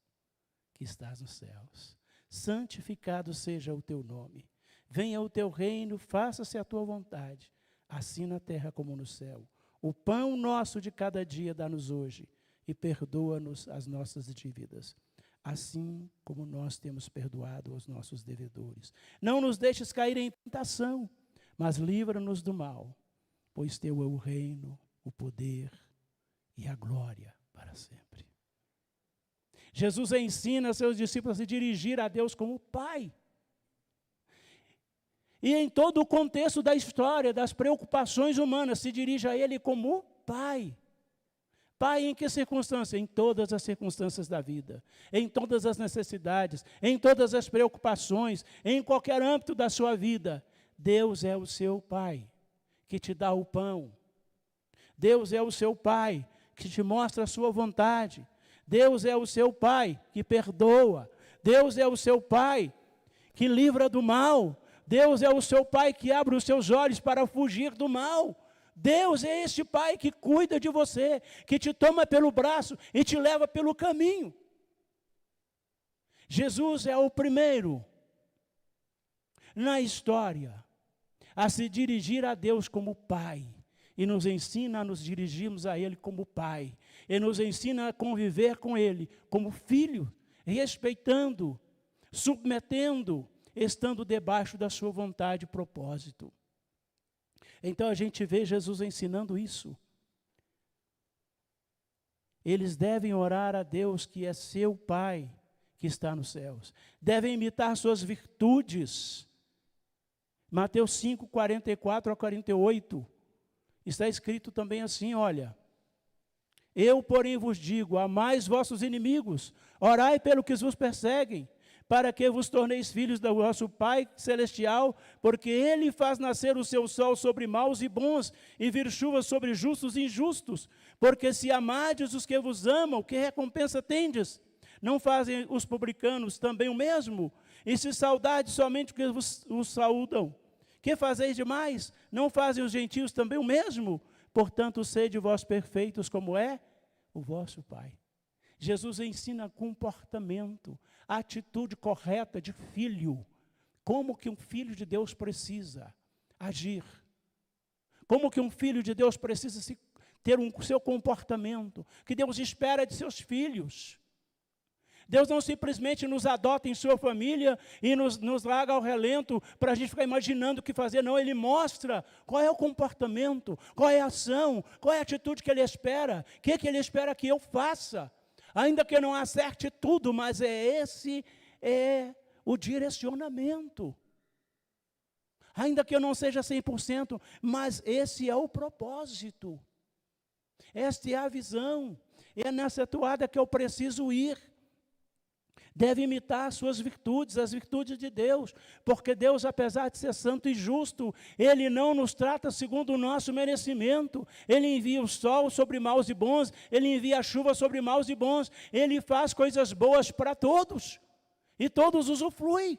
que estás nos céus, santificado seja o teu nome. Venha o teu reino, faça-se a tua vontade, assim na terra como no céu. O pão nosso de cada dia dá-nos hoje, e perdoa-nos as nossas dívidas, assim como nós temos perdoado aos nossos devedores. Não nos deixes cair em tentação, mas livra-nos do mal, pois teu é o reino, o poder e a glória para sempre. Jesus ensina seus discípulos a se dirigir a Deus como Pai. E em todo o contexto da história, das preocupações humanas, se dirige a Ele como Pai. Pai em que circunstância? Em todas as circunstâncias da vida, em todas as necessidades, em todas as preocupações, em qualquer âmbito da sua vida. Deus é o seu Pai, que te dá o pão. Deus é o seu Pai, que te mostra a sua vontade. Deus é o seu Pai, que perdoa. Deus é o seu Pai, que livra do mal. Deus é o seu Pai, que abre os seus olhos para fugir do mal. Deus é este Pai que cuida de você, que te toma pelo braço e te leva pelo caminho. Jesus é o primeiro na história a se dirigir a Deus como Pai, e nos ensina a nos dirigirmos a Ele como Pai, e nos ensina a conviver com Ele como filho, respeitando, submetendo, estando debaixo da sua vontade e propósito. Então a gente vê Jesus ensinando isso. Eles devem orar a Deus, que é seu Pai, que está nos céus. Devem imitar suas virtudes. Mateus 5, 44 a 48. Está escrito também assim, olha. Eu, porém, vos digo, amai vossos inimigos, orai pelo que vos perseguem, para que vos torneis filhos do vosso Pai Celestial, porque Ele faz nascer o seu sol sobre maus e bons, e vir chuva sobre justos e injustos. Porque se amardes os que vos amam, que recompensa tendes? Não fazem os publicanos também o mesmo? E se saudardes somente os que vos saúdam, que fazeis demais? Não fazem os gentios também o mesmo? Portanto, sede vós perfeitos, como é o vosso Pai. Jesus ensina comportamento, a atitude correta de filho. Como que um filho de Deus precisa agir. Como que um filho de Deus precisa ter seu comportamento. Que Deus espera de seus filhos. Deus não simplesmente nos adota em sua família e nos larga ao relento para a gente ficar imaginando o que fazer. Não, Ele mostra qual é o comportamento, qual é a ação, qual é a atitude que Ele espera, o que Ele espera que eu faça. Ainda que eu não acerte tudo, mas esse é o direcionamento. Ainda que eu não seja 100%, mas esse é o propósito. Esta é a visão. É nessa toada que eu preciso ir. Deve imitar as suas virtudes, as virtudes de Deus, porque Deus, apesar de ser santo e justo, Ele não nos trata segundo o nosso merecimento. Ele envia o sol sobre maus e bons, Ele envia a chuva sobre maus e bons, Ele faz coisas boas para todos, e todos usufruem,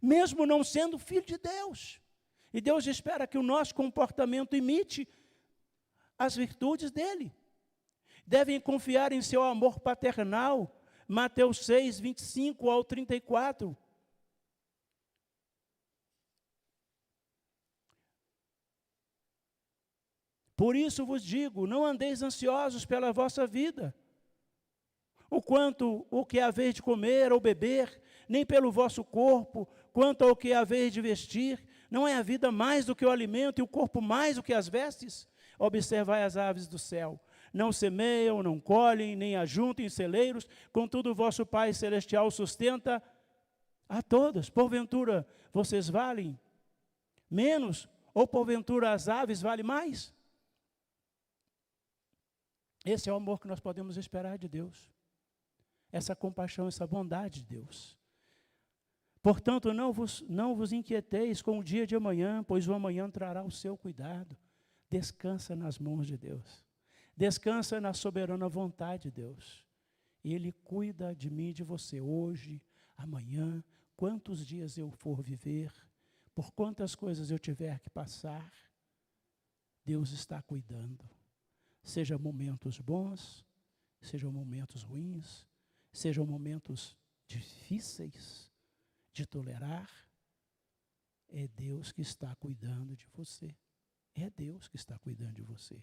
mesmo não sendo filho de Deus. E Deus espera que o nosso comportamento imite as virtudes dEle. Devem confiar em seu amor paternal, Mateus 6, 25 ao 34. Por isso vos digo, não andeis ansiosos pela vossa vida, o que haveis de comer ou beber, nem pelo vosso corpo, quanto ao que haveis de vestir. Não é a vida mais do que o alimento e o corpo mais do que as vestes? Observai as aves do céu. Não semeiam, não colhem, nem ajuntem em celeiros, contudo o vosso Pai Celestial sustenta a todas. Porventura, vocês valem menos? Ou porventura as aves valem mais? Esse é o amor que nós podemos esperar de Deus. Essa compaixão, essa bondade de Deus. Portanto, não vos inquieteis com o dia de amanhã, pois o amanhã trará o seu cuidado. Descansa nas mãos de Deus. Descansa na soberana vontade de Deus. E Ele cuida de mim e de você hoje, amanhã, quantos dias eu for viver, por quantas coisas eu tiver que passar, Deus está cuidando. Seja momentos bons, sejam momentos ruins, sejam momentos difíceis de tolerar, é Deus que está cuidando de você. É Deus que está cuidando de você.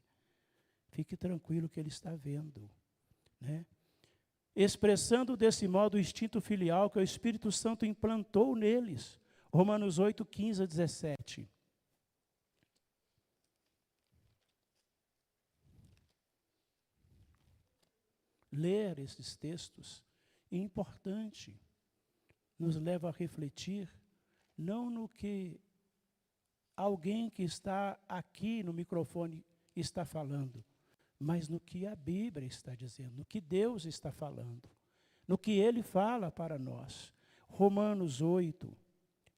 Fique tranquilo que Ele está vendo, né? Expressando desse modo o instinto filial que o Espírito Santo implantou neles. Romanos 8, 15 a 17. Ler esses textos é importante, nos leva a refletir, não no que alguém que está aqui no microfone está falando, mas no que a Bíblia está dizendo, no que Deus está falando, no que Ele fala para nós. Romanos 8,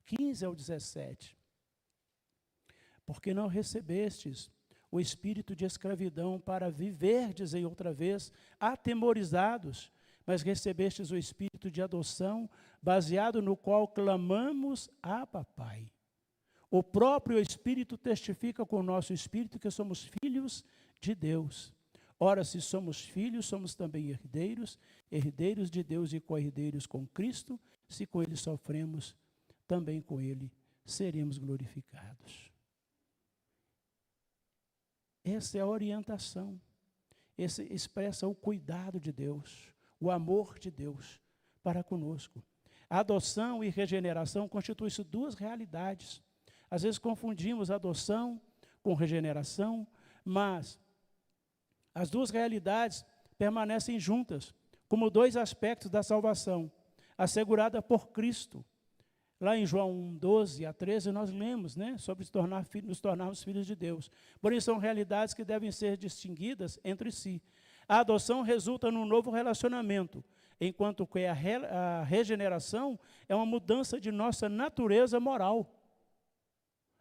15 ao 17. Porque não recebestes o espírito de escravidão para viver, dizem outra vez, atemorizados, mas recebestes o espírito de adoção, baseado no qual clamamos, Abba, Pai. O próprio Espírito testifica com o nosso espírito que somos filhos de Deus. Ora, se somos filhos, somos também herdeiros, herdeiros de Deus e co-herdeiros com Cristo, se com Ele sofremos, também com Ele seremos glorificados. Essa é a orientação. Esse expressa o cuidado de Deus, o amor de Deus para conosco. A adoção e regeneração constituem-se duas realidades. Às vezes confundimos adoção com regeneração, mas as duas realidades permanecem juntas, como dois aspectos da salvação, assegurada por Cristo. Lá em João 12 a 13, nós lemos, né, sobre nos tornarmos filhos de Deus. Porém, são realidades que devem ser distinguidas entre si. A adoção resulta num novo relacionamento, enquanto que a regeneração é uma mudança de nossa natureza moral.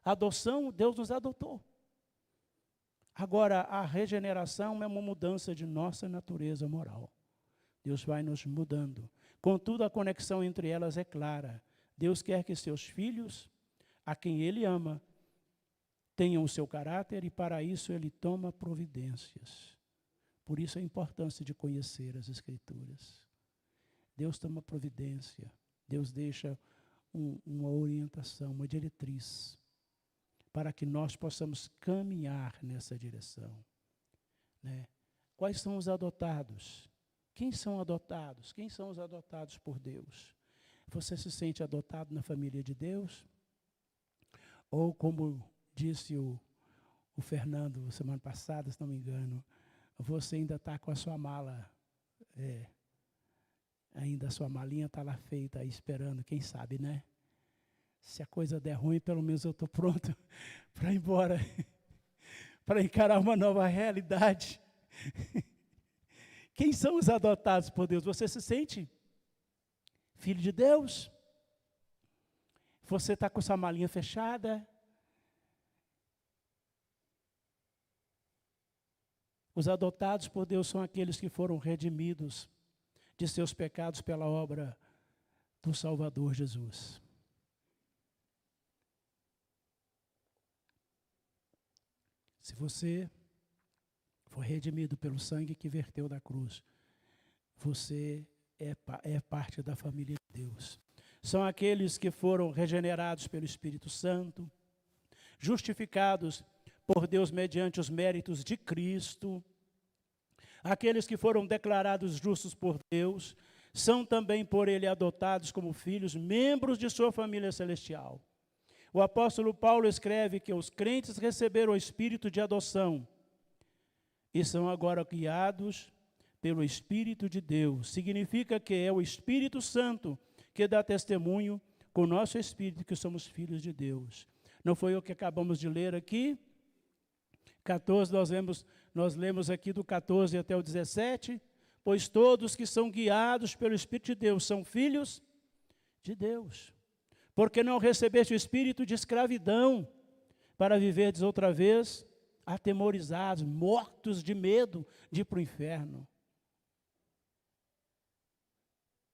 A adoção, Deus nos adotou. Agora, a regeneração é uma mudança de nossa natureza moral. Deus vai nos mudando. Contudo, a conexão entre elas é clara. Deus quer que seus filhos, a quem Ele ama, tenham o seu caráter e para isso Ele toma providências. Por isso a importância de conhecer as Escrituras. Deus toma providência, Deus deixa uma orientação, uma diretriz, para que nós possamos caminhar nessa direção, né? Quais são os adotados? Quem são adotados? Quem são os adotados por Deus? Você se sente adotado na família de Deus? Ou, como disse o Fernando semana passada, se não me engano, você ainda está com a sua mala, ainda a sua malinha está lá feita, aí esperando, quem sabe, né? Se a coisa der ruim, pelo menos eu estou pronto para ir embora, para encarar uma nova realidade. Quem são os adotados por Deus? Você se sente filho de Deus? Você está com sua malinha fechada? Os adotados por Deus são aqueles que foram redimidos de seus pecados pela obra do Salvador Jesus. Se você foi redimido pelo sangue que verteu da cruz, você é parte da família de Deus. São aqueles que foram regenerados pelo Espírito Santo, justificados por Deus mediante os méritos de Cristo. Aqueles que foram declarados justos por Deus, são também por Ele adotados como filhos, membros de sua família celestial. O apóstolo Paulo escreve que os crentes receberam o Espírito de adoção e são agora guiados pelo Espírito de Deus. Significa que é o Espírito Santo que dá testemunho com o nosso Espírito que somos filhos de Deus. Não foi o que acabamos de ler aqui? 14, nós lemos aqui do 14 até o 17. Pois todos que são guiados pelo Espírito de Deus são filhos de Deus. Porque não recebeste o espírito de escravidão para viverdes outra vez atemorizados, mortos de medo de ir para o inferno.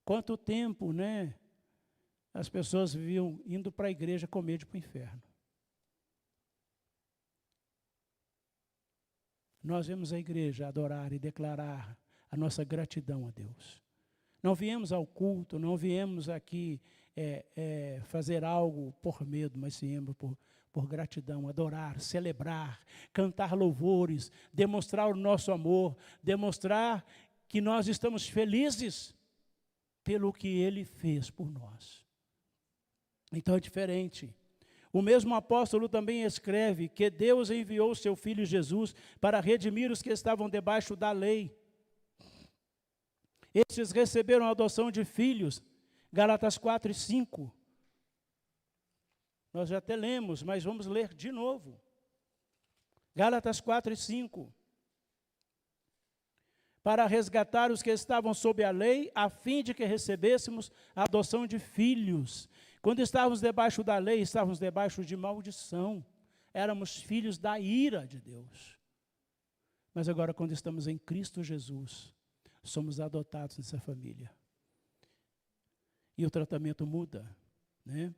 Quanto tempo, né? As pessoas viviam indo para a igreja com medo de ir para o inferno. Nós vemos a igreja adorar e declarar a nossa gratidão a Deus. Não viemos ao culto, não viemos aqui fazer algo por medo, mas viemos por gratidão, adorar, celebrar, cantar louvores, demonstrar o nosso amor, demonstrar que nós estamos felizes pelo que Ele fez por nós. Então é diferente. O mesmo apóstolo também escreve que Deus enviou o seu Filho Jesus para redimir os que estavam debaixo da lei. Estes receberam a adoção de filhos, Gálatas 4 e 5. Nós já até lemos, mas vamos ler de novo. Gálatas 4 e 5. Para resgatar os que estavam sob a lei, a fim de que recebêssemos a adoção de filhos. Quando estávamos debaixo da lei, estávamos debaixo de maldição. Éramos filhos da ira de Deus. Mas agora, quando estamos em Cristo Jesus, somos adotados nessa família. E o tratamento muda, né?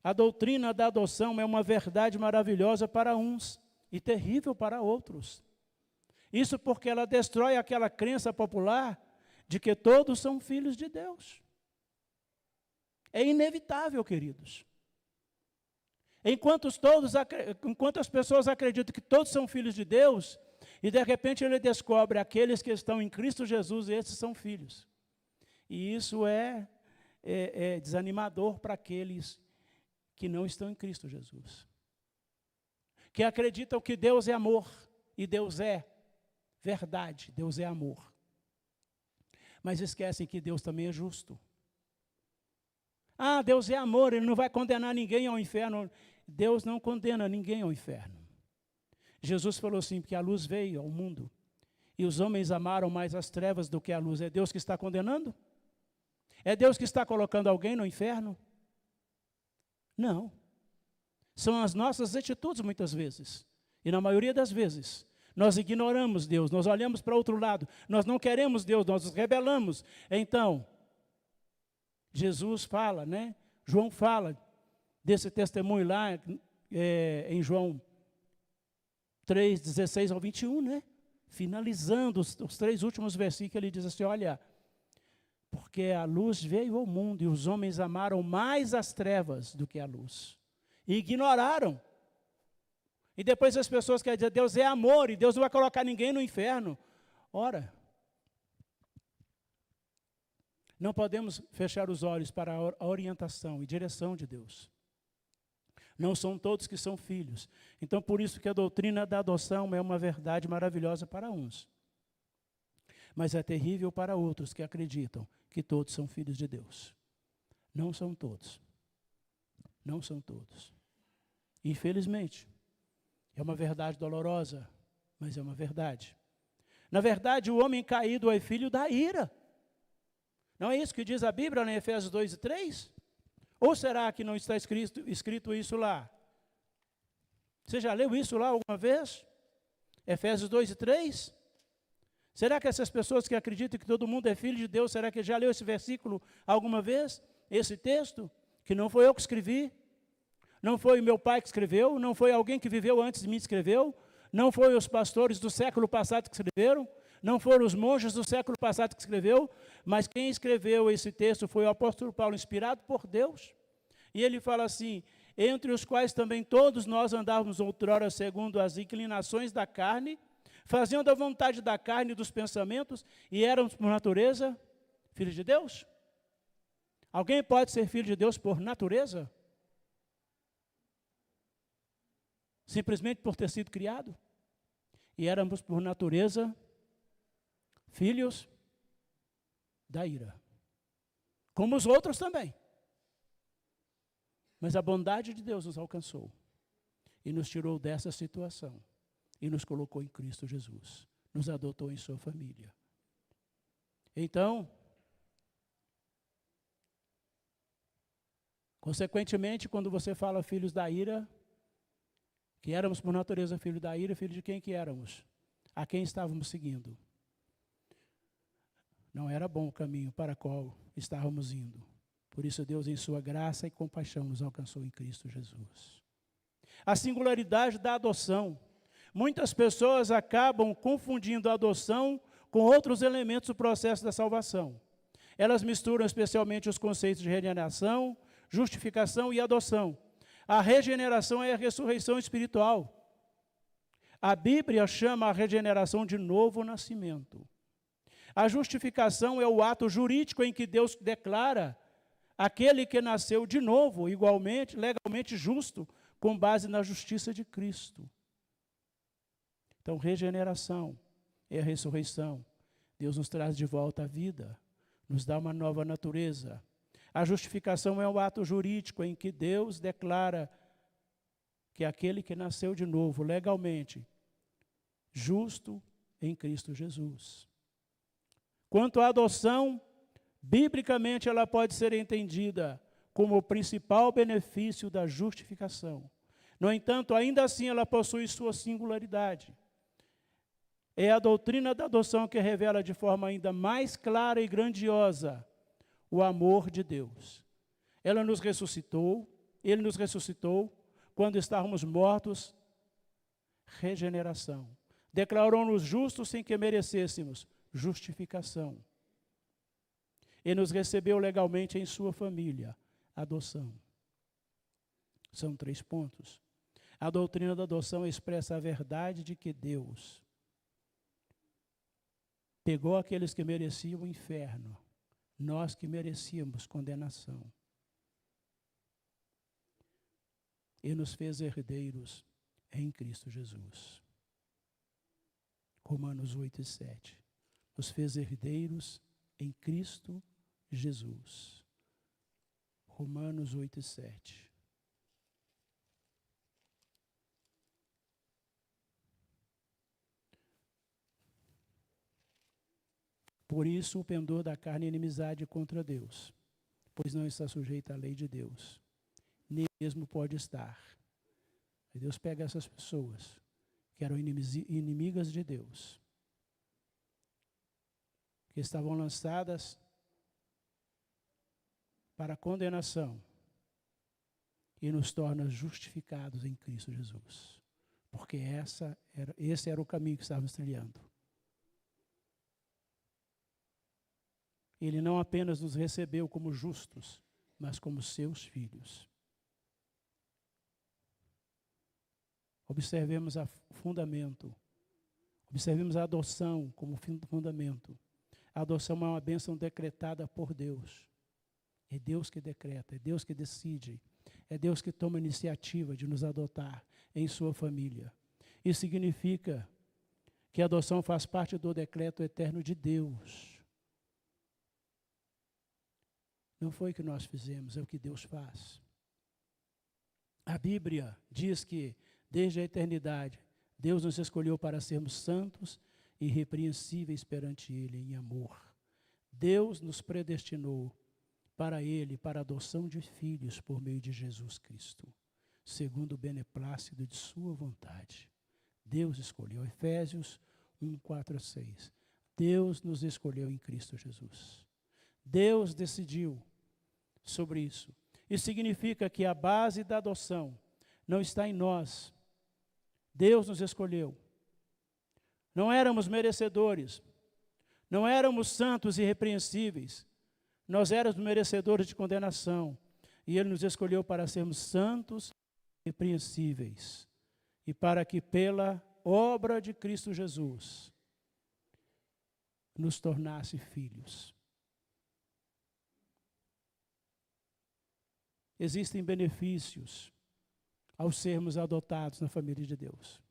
A doutrina da adoção é uma verdade maravilhosa para uns e terrível para outros. Isso porque ela destrói aquela crença popular de que todos são filhos de Deus. É inevitável, queridos. Enquanto as pessoas acreditam que todos são filhos de Deus, e de repente ele descobre aqueles que estão em Cristo Jesus, e esses são filhos. E isso é desanimador para aqueles que não estão em Cristo Jesus. Que acreditam que Deus é amor, e Deus é verdade, Deus é amor. Mas esquecem que Deus também é justo. Ah, Deus é amor, Ele não vai condenar ninguém ao inferno. Deus não condena ninguém ao inferno. Jesus falou assim, porque a luz veio ao mundo, e os homens amaram mais as trevas do que a luz. É Deus que está condenando? É Deus que está colocando alguém no inferno? Não. São as nossas atitudes muitas vezes. E na maioria das vezes, nós ignoramos Deus, nós olhamos para outro lado, nós não queremos Deus, nós nos rebelamos. Então, Jesus fala, né? João fala desse testemunho lá em João 3, 16 ao 21, né? Finalizando os 3 últimos versículos, ele diz assim, olha, porque a luz veio ao mundo e os homens amaram mais as trevas do que a luz. E ignoraram. E depois as pessoas querem dizer, Deus é amor e Deus não vai colocar ninguém no inferno. Ora, não podemos fechar os olhos para a orientação e direção de Deus. Não são todos que são filhos. Então, por isso que a doutrina da adoção é uma verdade maravilhosa para uns. Mas é terrível para outros que acreditam que todos são filhos de Deus. Não são todos. Não são todos. Infelizmente, é uma verdade dolorosa, mas é uma verdade. Na verdade, o homem caído é filho da ira. Não é isso que diz a Bíblia em Efésios 2 e 3? Ou será que não está escrito isso lá? Você já leu isso lá alguma vez? Efésios 2 e 3? Será que essas pessoas que acreditam que todo mundo é filho de Deus, será que já leu esse versículo alguma vez? Esse texto? Que não foi eu que escrevi, não foi o meu pai que escreveu, não foi alguém que viveu antes de mim que escreveu, não foi os pastores do século passado que escreveram, não foram os monges do século passado que escreveu, mas quem escreveu esse texto foi o apóstolo Paulo, inspirado por Deus. E ele fala assim, entre os quais também todos nós andávamos outrora segundo as inclinações da carne, fazendo a vontade da carne e dos pensamentos, e éramos por natureza filhos de Deus? Alguém pode ser filho de Deus por natureza? Simplesmente por ter sido criado? E éramos por natureza filhos da ira. Como os outros também. Mas a bondade de Deus nos alcançou e nos tirou dessa situação e nos colocou em Cristo Jesus. Nos adotou em sua família. Então, consequentemente, quando você fala filhos da ira, que éramos por natureza filhos da ira, filhos de quem que éramos? A quem estávamos seguindo? Não era bom o caminho para o qual estávamos indo. Por isso Deus, em sua graça e compaixão, nos alcançou em Cristo Jesus. A singularidade da adoção. Muitas pessoas acabam confundindo a adoção com outros elementos do processo da salvação. Elas misturam especialmente os conceitos de regeneração, justificação e adoção. A regeneração é a ressurreição espiritual. A Bíblia chama a regeneração de novo nascimento. A justificação é o ato jurídico em que Deus declara aquele que nasceu de novo, igualmente, legalmente justo, com base na justiça de Cristo. Então, regeneração é a ressurreição. Deus nos traz de volta à vida, nos dá uma nova natureza. A justificação é o ato jurídico em que Deus declara que aquele que nasceu de novo, legalmente, justo em Cristo Jesus. Quanto à adoção, biblicamente ela pode ser entendida como o principal benefício da justificação. No entanto, ainda assim ela possui sua singularidade. É a doutrina da adoção que revela de forma ainda mais clara e grandiosa o amor de Deus. Ele nos ressuscitou quando estávamos mortos, regeneração. Declarou-nos justos sem que merecêssemos, justificação. E nos recebeu legalmente em sua família, adoção. São 3 pontos. A doutrina da adoção expressa a verdade de que Deus pegou aqueles que mereciam o inferno, nós que merecíamos condenação, e nos fez herdeiros em Cristo Jesus. Romanos 8:7. Nos fez herdeiros em Cristo Jesus. Romanos 8:7. Por isso o pendor da carne é inimizade contra Deus, pois não está sujeito à lei de Deus, nem mesmo pode estar. Aí Deus pega essas pessoas que eram inimigas de Deus, que estavam lançadas para a condenação, e nos torna justificados em Cristo Jesus, porque esse era o caminho que estávamos trilhando. Ele não apenas nos recebeu como justos, mas como seus filhos. Observemos o fundamento. Observemos a adoção como fundamento. A adoção é uma bênção decretada por Deus. É Deus que decreta, é Deus que decide, é Deus que toma a iniciativa de nos adotar em sua família. Isso significa que a adoção faz parte do decreto eterno de Deus. Não foi o que nós fizemos, é o que Deus faz. A Bíblia diz que, desde a eternidade, Deus nos escolheu para sermos santos e irrepreensíveis perante Ele em amor. Deus nos predestinou para Ele, para a adoção de filhos por meio de Jesus Cristo, segundo o beneplácito de sua vontade. Deus escolheu. Efésios 1:4-6. Deus nos escolheu em Cristo Jesus. Deus decidiu sobre isso. Isso significa que a base da adoção não está em nós. Deus nos escolheu. Não éramos merecedores. Não éramos santos e irrepreensíveis. Nós éramos merecedores de condenação. E Ele nos escolheu para sermos santos e irrepreensíveis. E para que pela obra de Cristo Jesus nos tornasse filhos. Existem benefícios ao sermos adotados na família de Deus.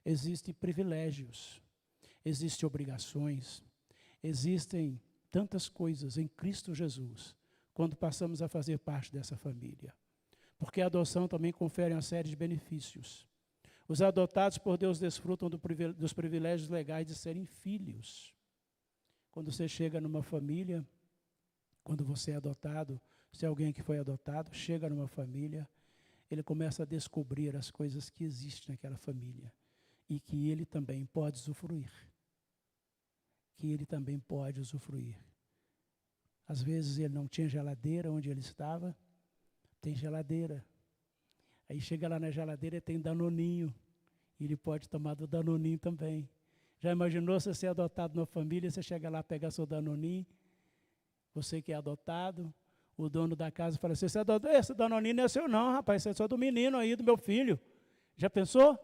Existem privilégios, existem obrigações, existem tantas coisas em Cristo Jesus, quando passamos a fazer parte dessa família. Porque a adoção também confere uma série de benefícios. Os adotados por Deus desfrutam dos privilégios legais de serem filhos. Quando você chega numa família, quando você é adotado, se alguém que foi adotado chega numa família, ele começa a descobrir as coisas que existem naquela família e que ele também pode usufruir. Às vezes ele não tinha geladeira onde ele estava, tem geladeira. Aí chega lá na geladeira e tem danoninho, e ele pode tomar do danoninho também. Já imaginou você ser adotado numa família, você chega lá, pegar seu danoninho, Você que é adotado, o dono da casa fala assim, esse danoninho não é seu não, rapaz, isso é só do menino aí, do meu filho. Já pensou?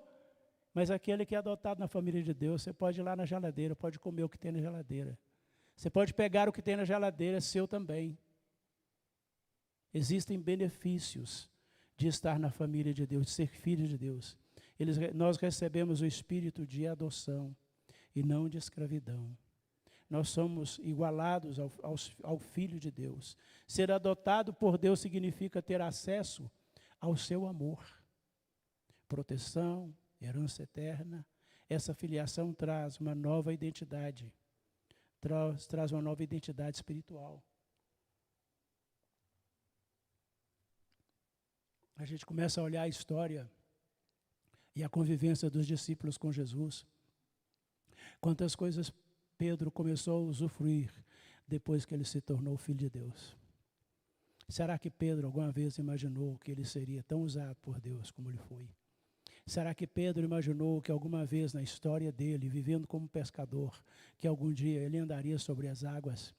Mas aquele que é adotado na família de Deus, você pode ir lá na geladeira, pode comer o que tem na geladeira. Você pode pegar o que tem na geladeira, é seu também. Existem benefícios de estar na família de Deus, de ser filho de Deus. Nós recebemos o espírito de adoção e não de escravidão. Nós somos igualados ao Filho de Deus. Ser adotado por Deus significa ter acesso ao seu amor, proteção, herança eterna. Essa filiação traz uma nova identidade, traz uma nova identidade espiritual. A gente começa a olhar a história e a convivência dos discípulos com Jesus. Quantas coisas Pedro começou a usufruir depois que ele se tornou filho de Deus. Será que Pedro alguma vez imaginou que ele seria tão usado por Deus como ele foi? Será que Pedro imaginou que alguma vez na história dele, vivendo como pescador, que algum dia ele andaria sobre as águas,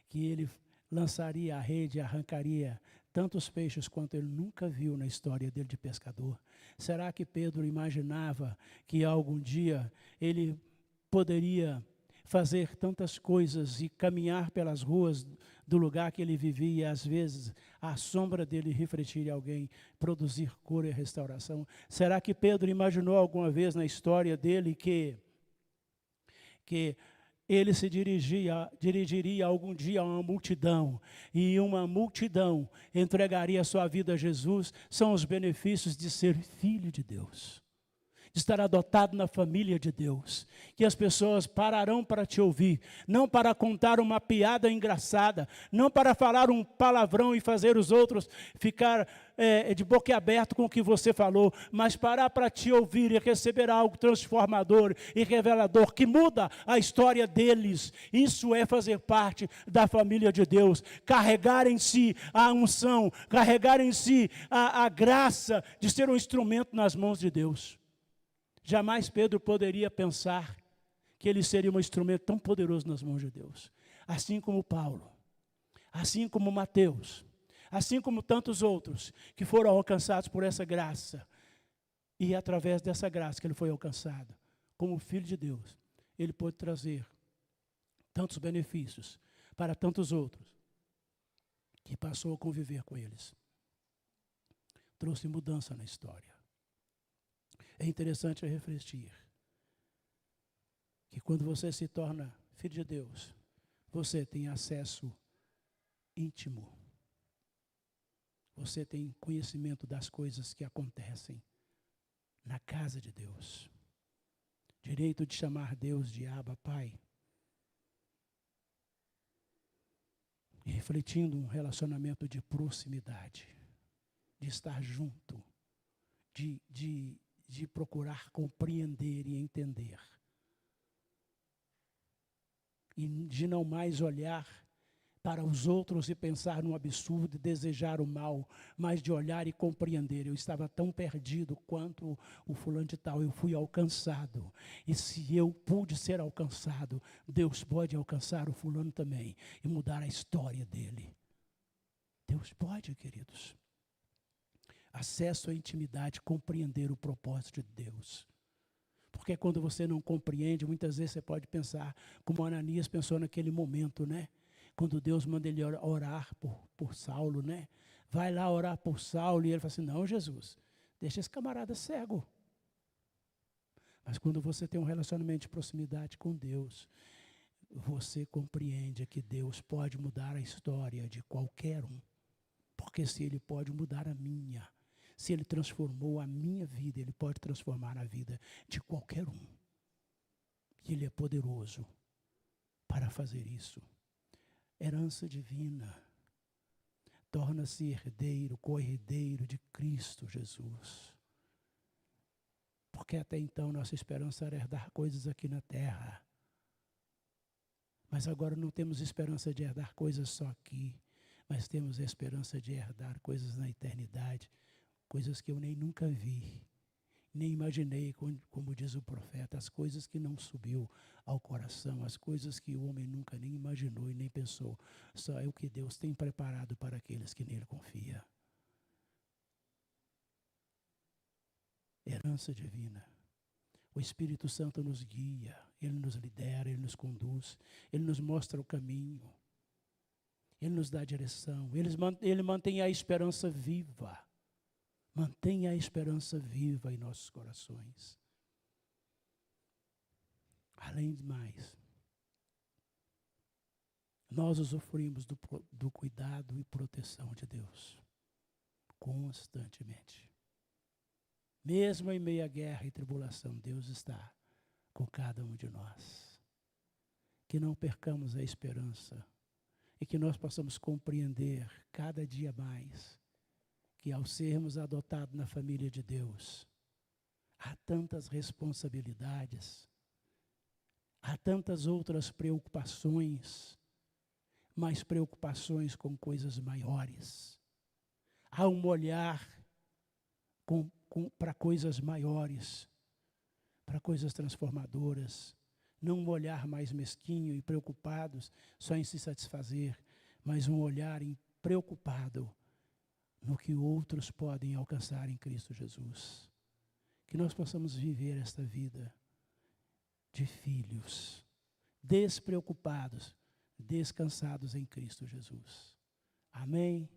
que ele lançaria a rede e arrancaria tantos peixes quanto ele nunca viu na história dele de pescador? Será que Pedro imaginava que algum dia ele poderia fazer tantas coisas e caminhar pelas ruas do lugar que ele vivia, e às vezes a sombra dele refletir em alguém, produzir cura e restauração? Será que Pedro imaginou alguma vez na história dele que ele se dirigiria algum dia a uma multidão, e uma multidão entregaria sua vida a Jesus? São os benefícios de ser filho de Deus, de estar adotado na família de Deus, que as pessoas pararão para te ouvir, não para contar uma piada engraçada, não para falar um palavrão e fazer os outros ficar de boca aberta com o que você falou, mas parar para te ouvir e receber algo transformador e revelador, que muda a história deles. Isso é fazer parte da família de Deus, carregar em si a unção, carregar em si a graça de ser um instrumento nas mãos de Deus. Jamais Pedro poderia pensar que ele seria um instrumento tão poderoso nas mãos de Deus. Assim como Paulo, assim como Mateus, assim como tantos outros que foram alcançados por essa graça. E através dessa graça que ele foi alcançado, como filho de Deus, ele pôde trazer tantos benefícios para tantos outros, que passou a conviver com eles. Trouxe mudança na história. É interessante refletir que quando você se torna filho de Deus, você tem acesso íntimo. Você tem conhecimento das coisas que acontecem na casa de Deus. Direito de chamar Deus de Abba, Pai. E refletindo um relacionamento de proximidade, de estar junto, de procurar compreender e entender. E de não mais olhar para os outros e pensar no absurdo e desejar o mal, mas de olhar e compreender. Eu estava tão perdido quanto o fulano de tal, eu fui alcançado. E se eu pude ser alcançado, Deus pode alcançar o fulano também e mudar a história dele. Deus pode, queridos. Acesso à intimidade, compreender o propósito de Deus. Porque quando você não compreende, muitas vezes você pode pensar, como Ananias pensou naquele momento, né? Quando Deus manda ele orar por Saulo, né? Vai lá orar por Saulo, e ele fala assim, não, Jesus, deixa esse camarada cego. Mas quando você tem um relacionamento de proximidade com Deus, você compreende que Deus pode mudar a história de qualquer um. Porque se Ele pode mudar a minha, se Ele transformou a minha vida, Ele pode transformar a vida de qualquer um. E Ele é poderoso para fazer isso. Herança divina. Torna-se herdeiro, co-herdeiro de Cristo Jesus. Porque até então nossa esperança era herdar coisas aqui na terra. Mas agora não temos esperança de herdar coisas só aqui, mas temos a esperança de herdar coisas na eternidade, coisas que eu nem nunca vi, nem imaginei, como diz o profeta, as coisas que não subiu ao coração, as coisas que o homem nunca nem imaginou e nem pensou. Só é o que Deus tem preparado para aqueles que nele confiam. Herança divina. O Espírito Santo nos guia, Ele nos lidera, Ele nos conduz, Ele nos mostra o caminho, Ele nos dá a direção, Ele mantém a esperança viva. Mantenha a esperança viva em nossos corações. Além de mais, nós usufruímos do cuidado e proteção de Deus constantemente. Mesmo em meio à guerra e tribulação, Deus está com cada um de nós. Que não percamos a esperança e que nós possamos compreender cada dia mais que ao sermos adotados na família de Deus, há tantas responsabilidades, há tantas outras preocupações, mas preocupações com coisas maiores. Há um olhar para coisas maiores, para coisas transformadoras. Não um olhar mais mesquinho e preocupados só em se satisfazer, mas um olhar preocupado no que outros podem alcançar em Cristo Jesus. Que nós possamos viver esta vida de filhos, despreocupados, descansados em Cristo Jesus. Amém?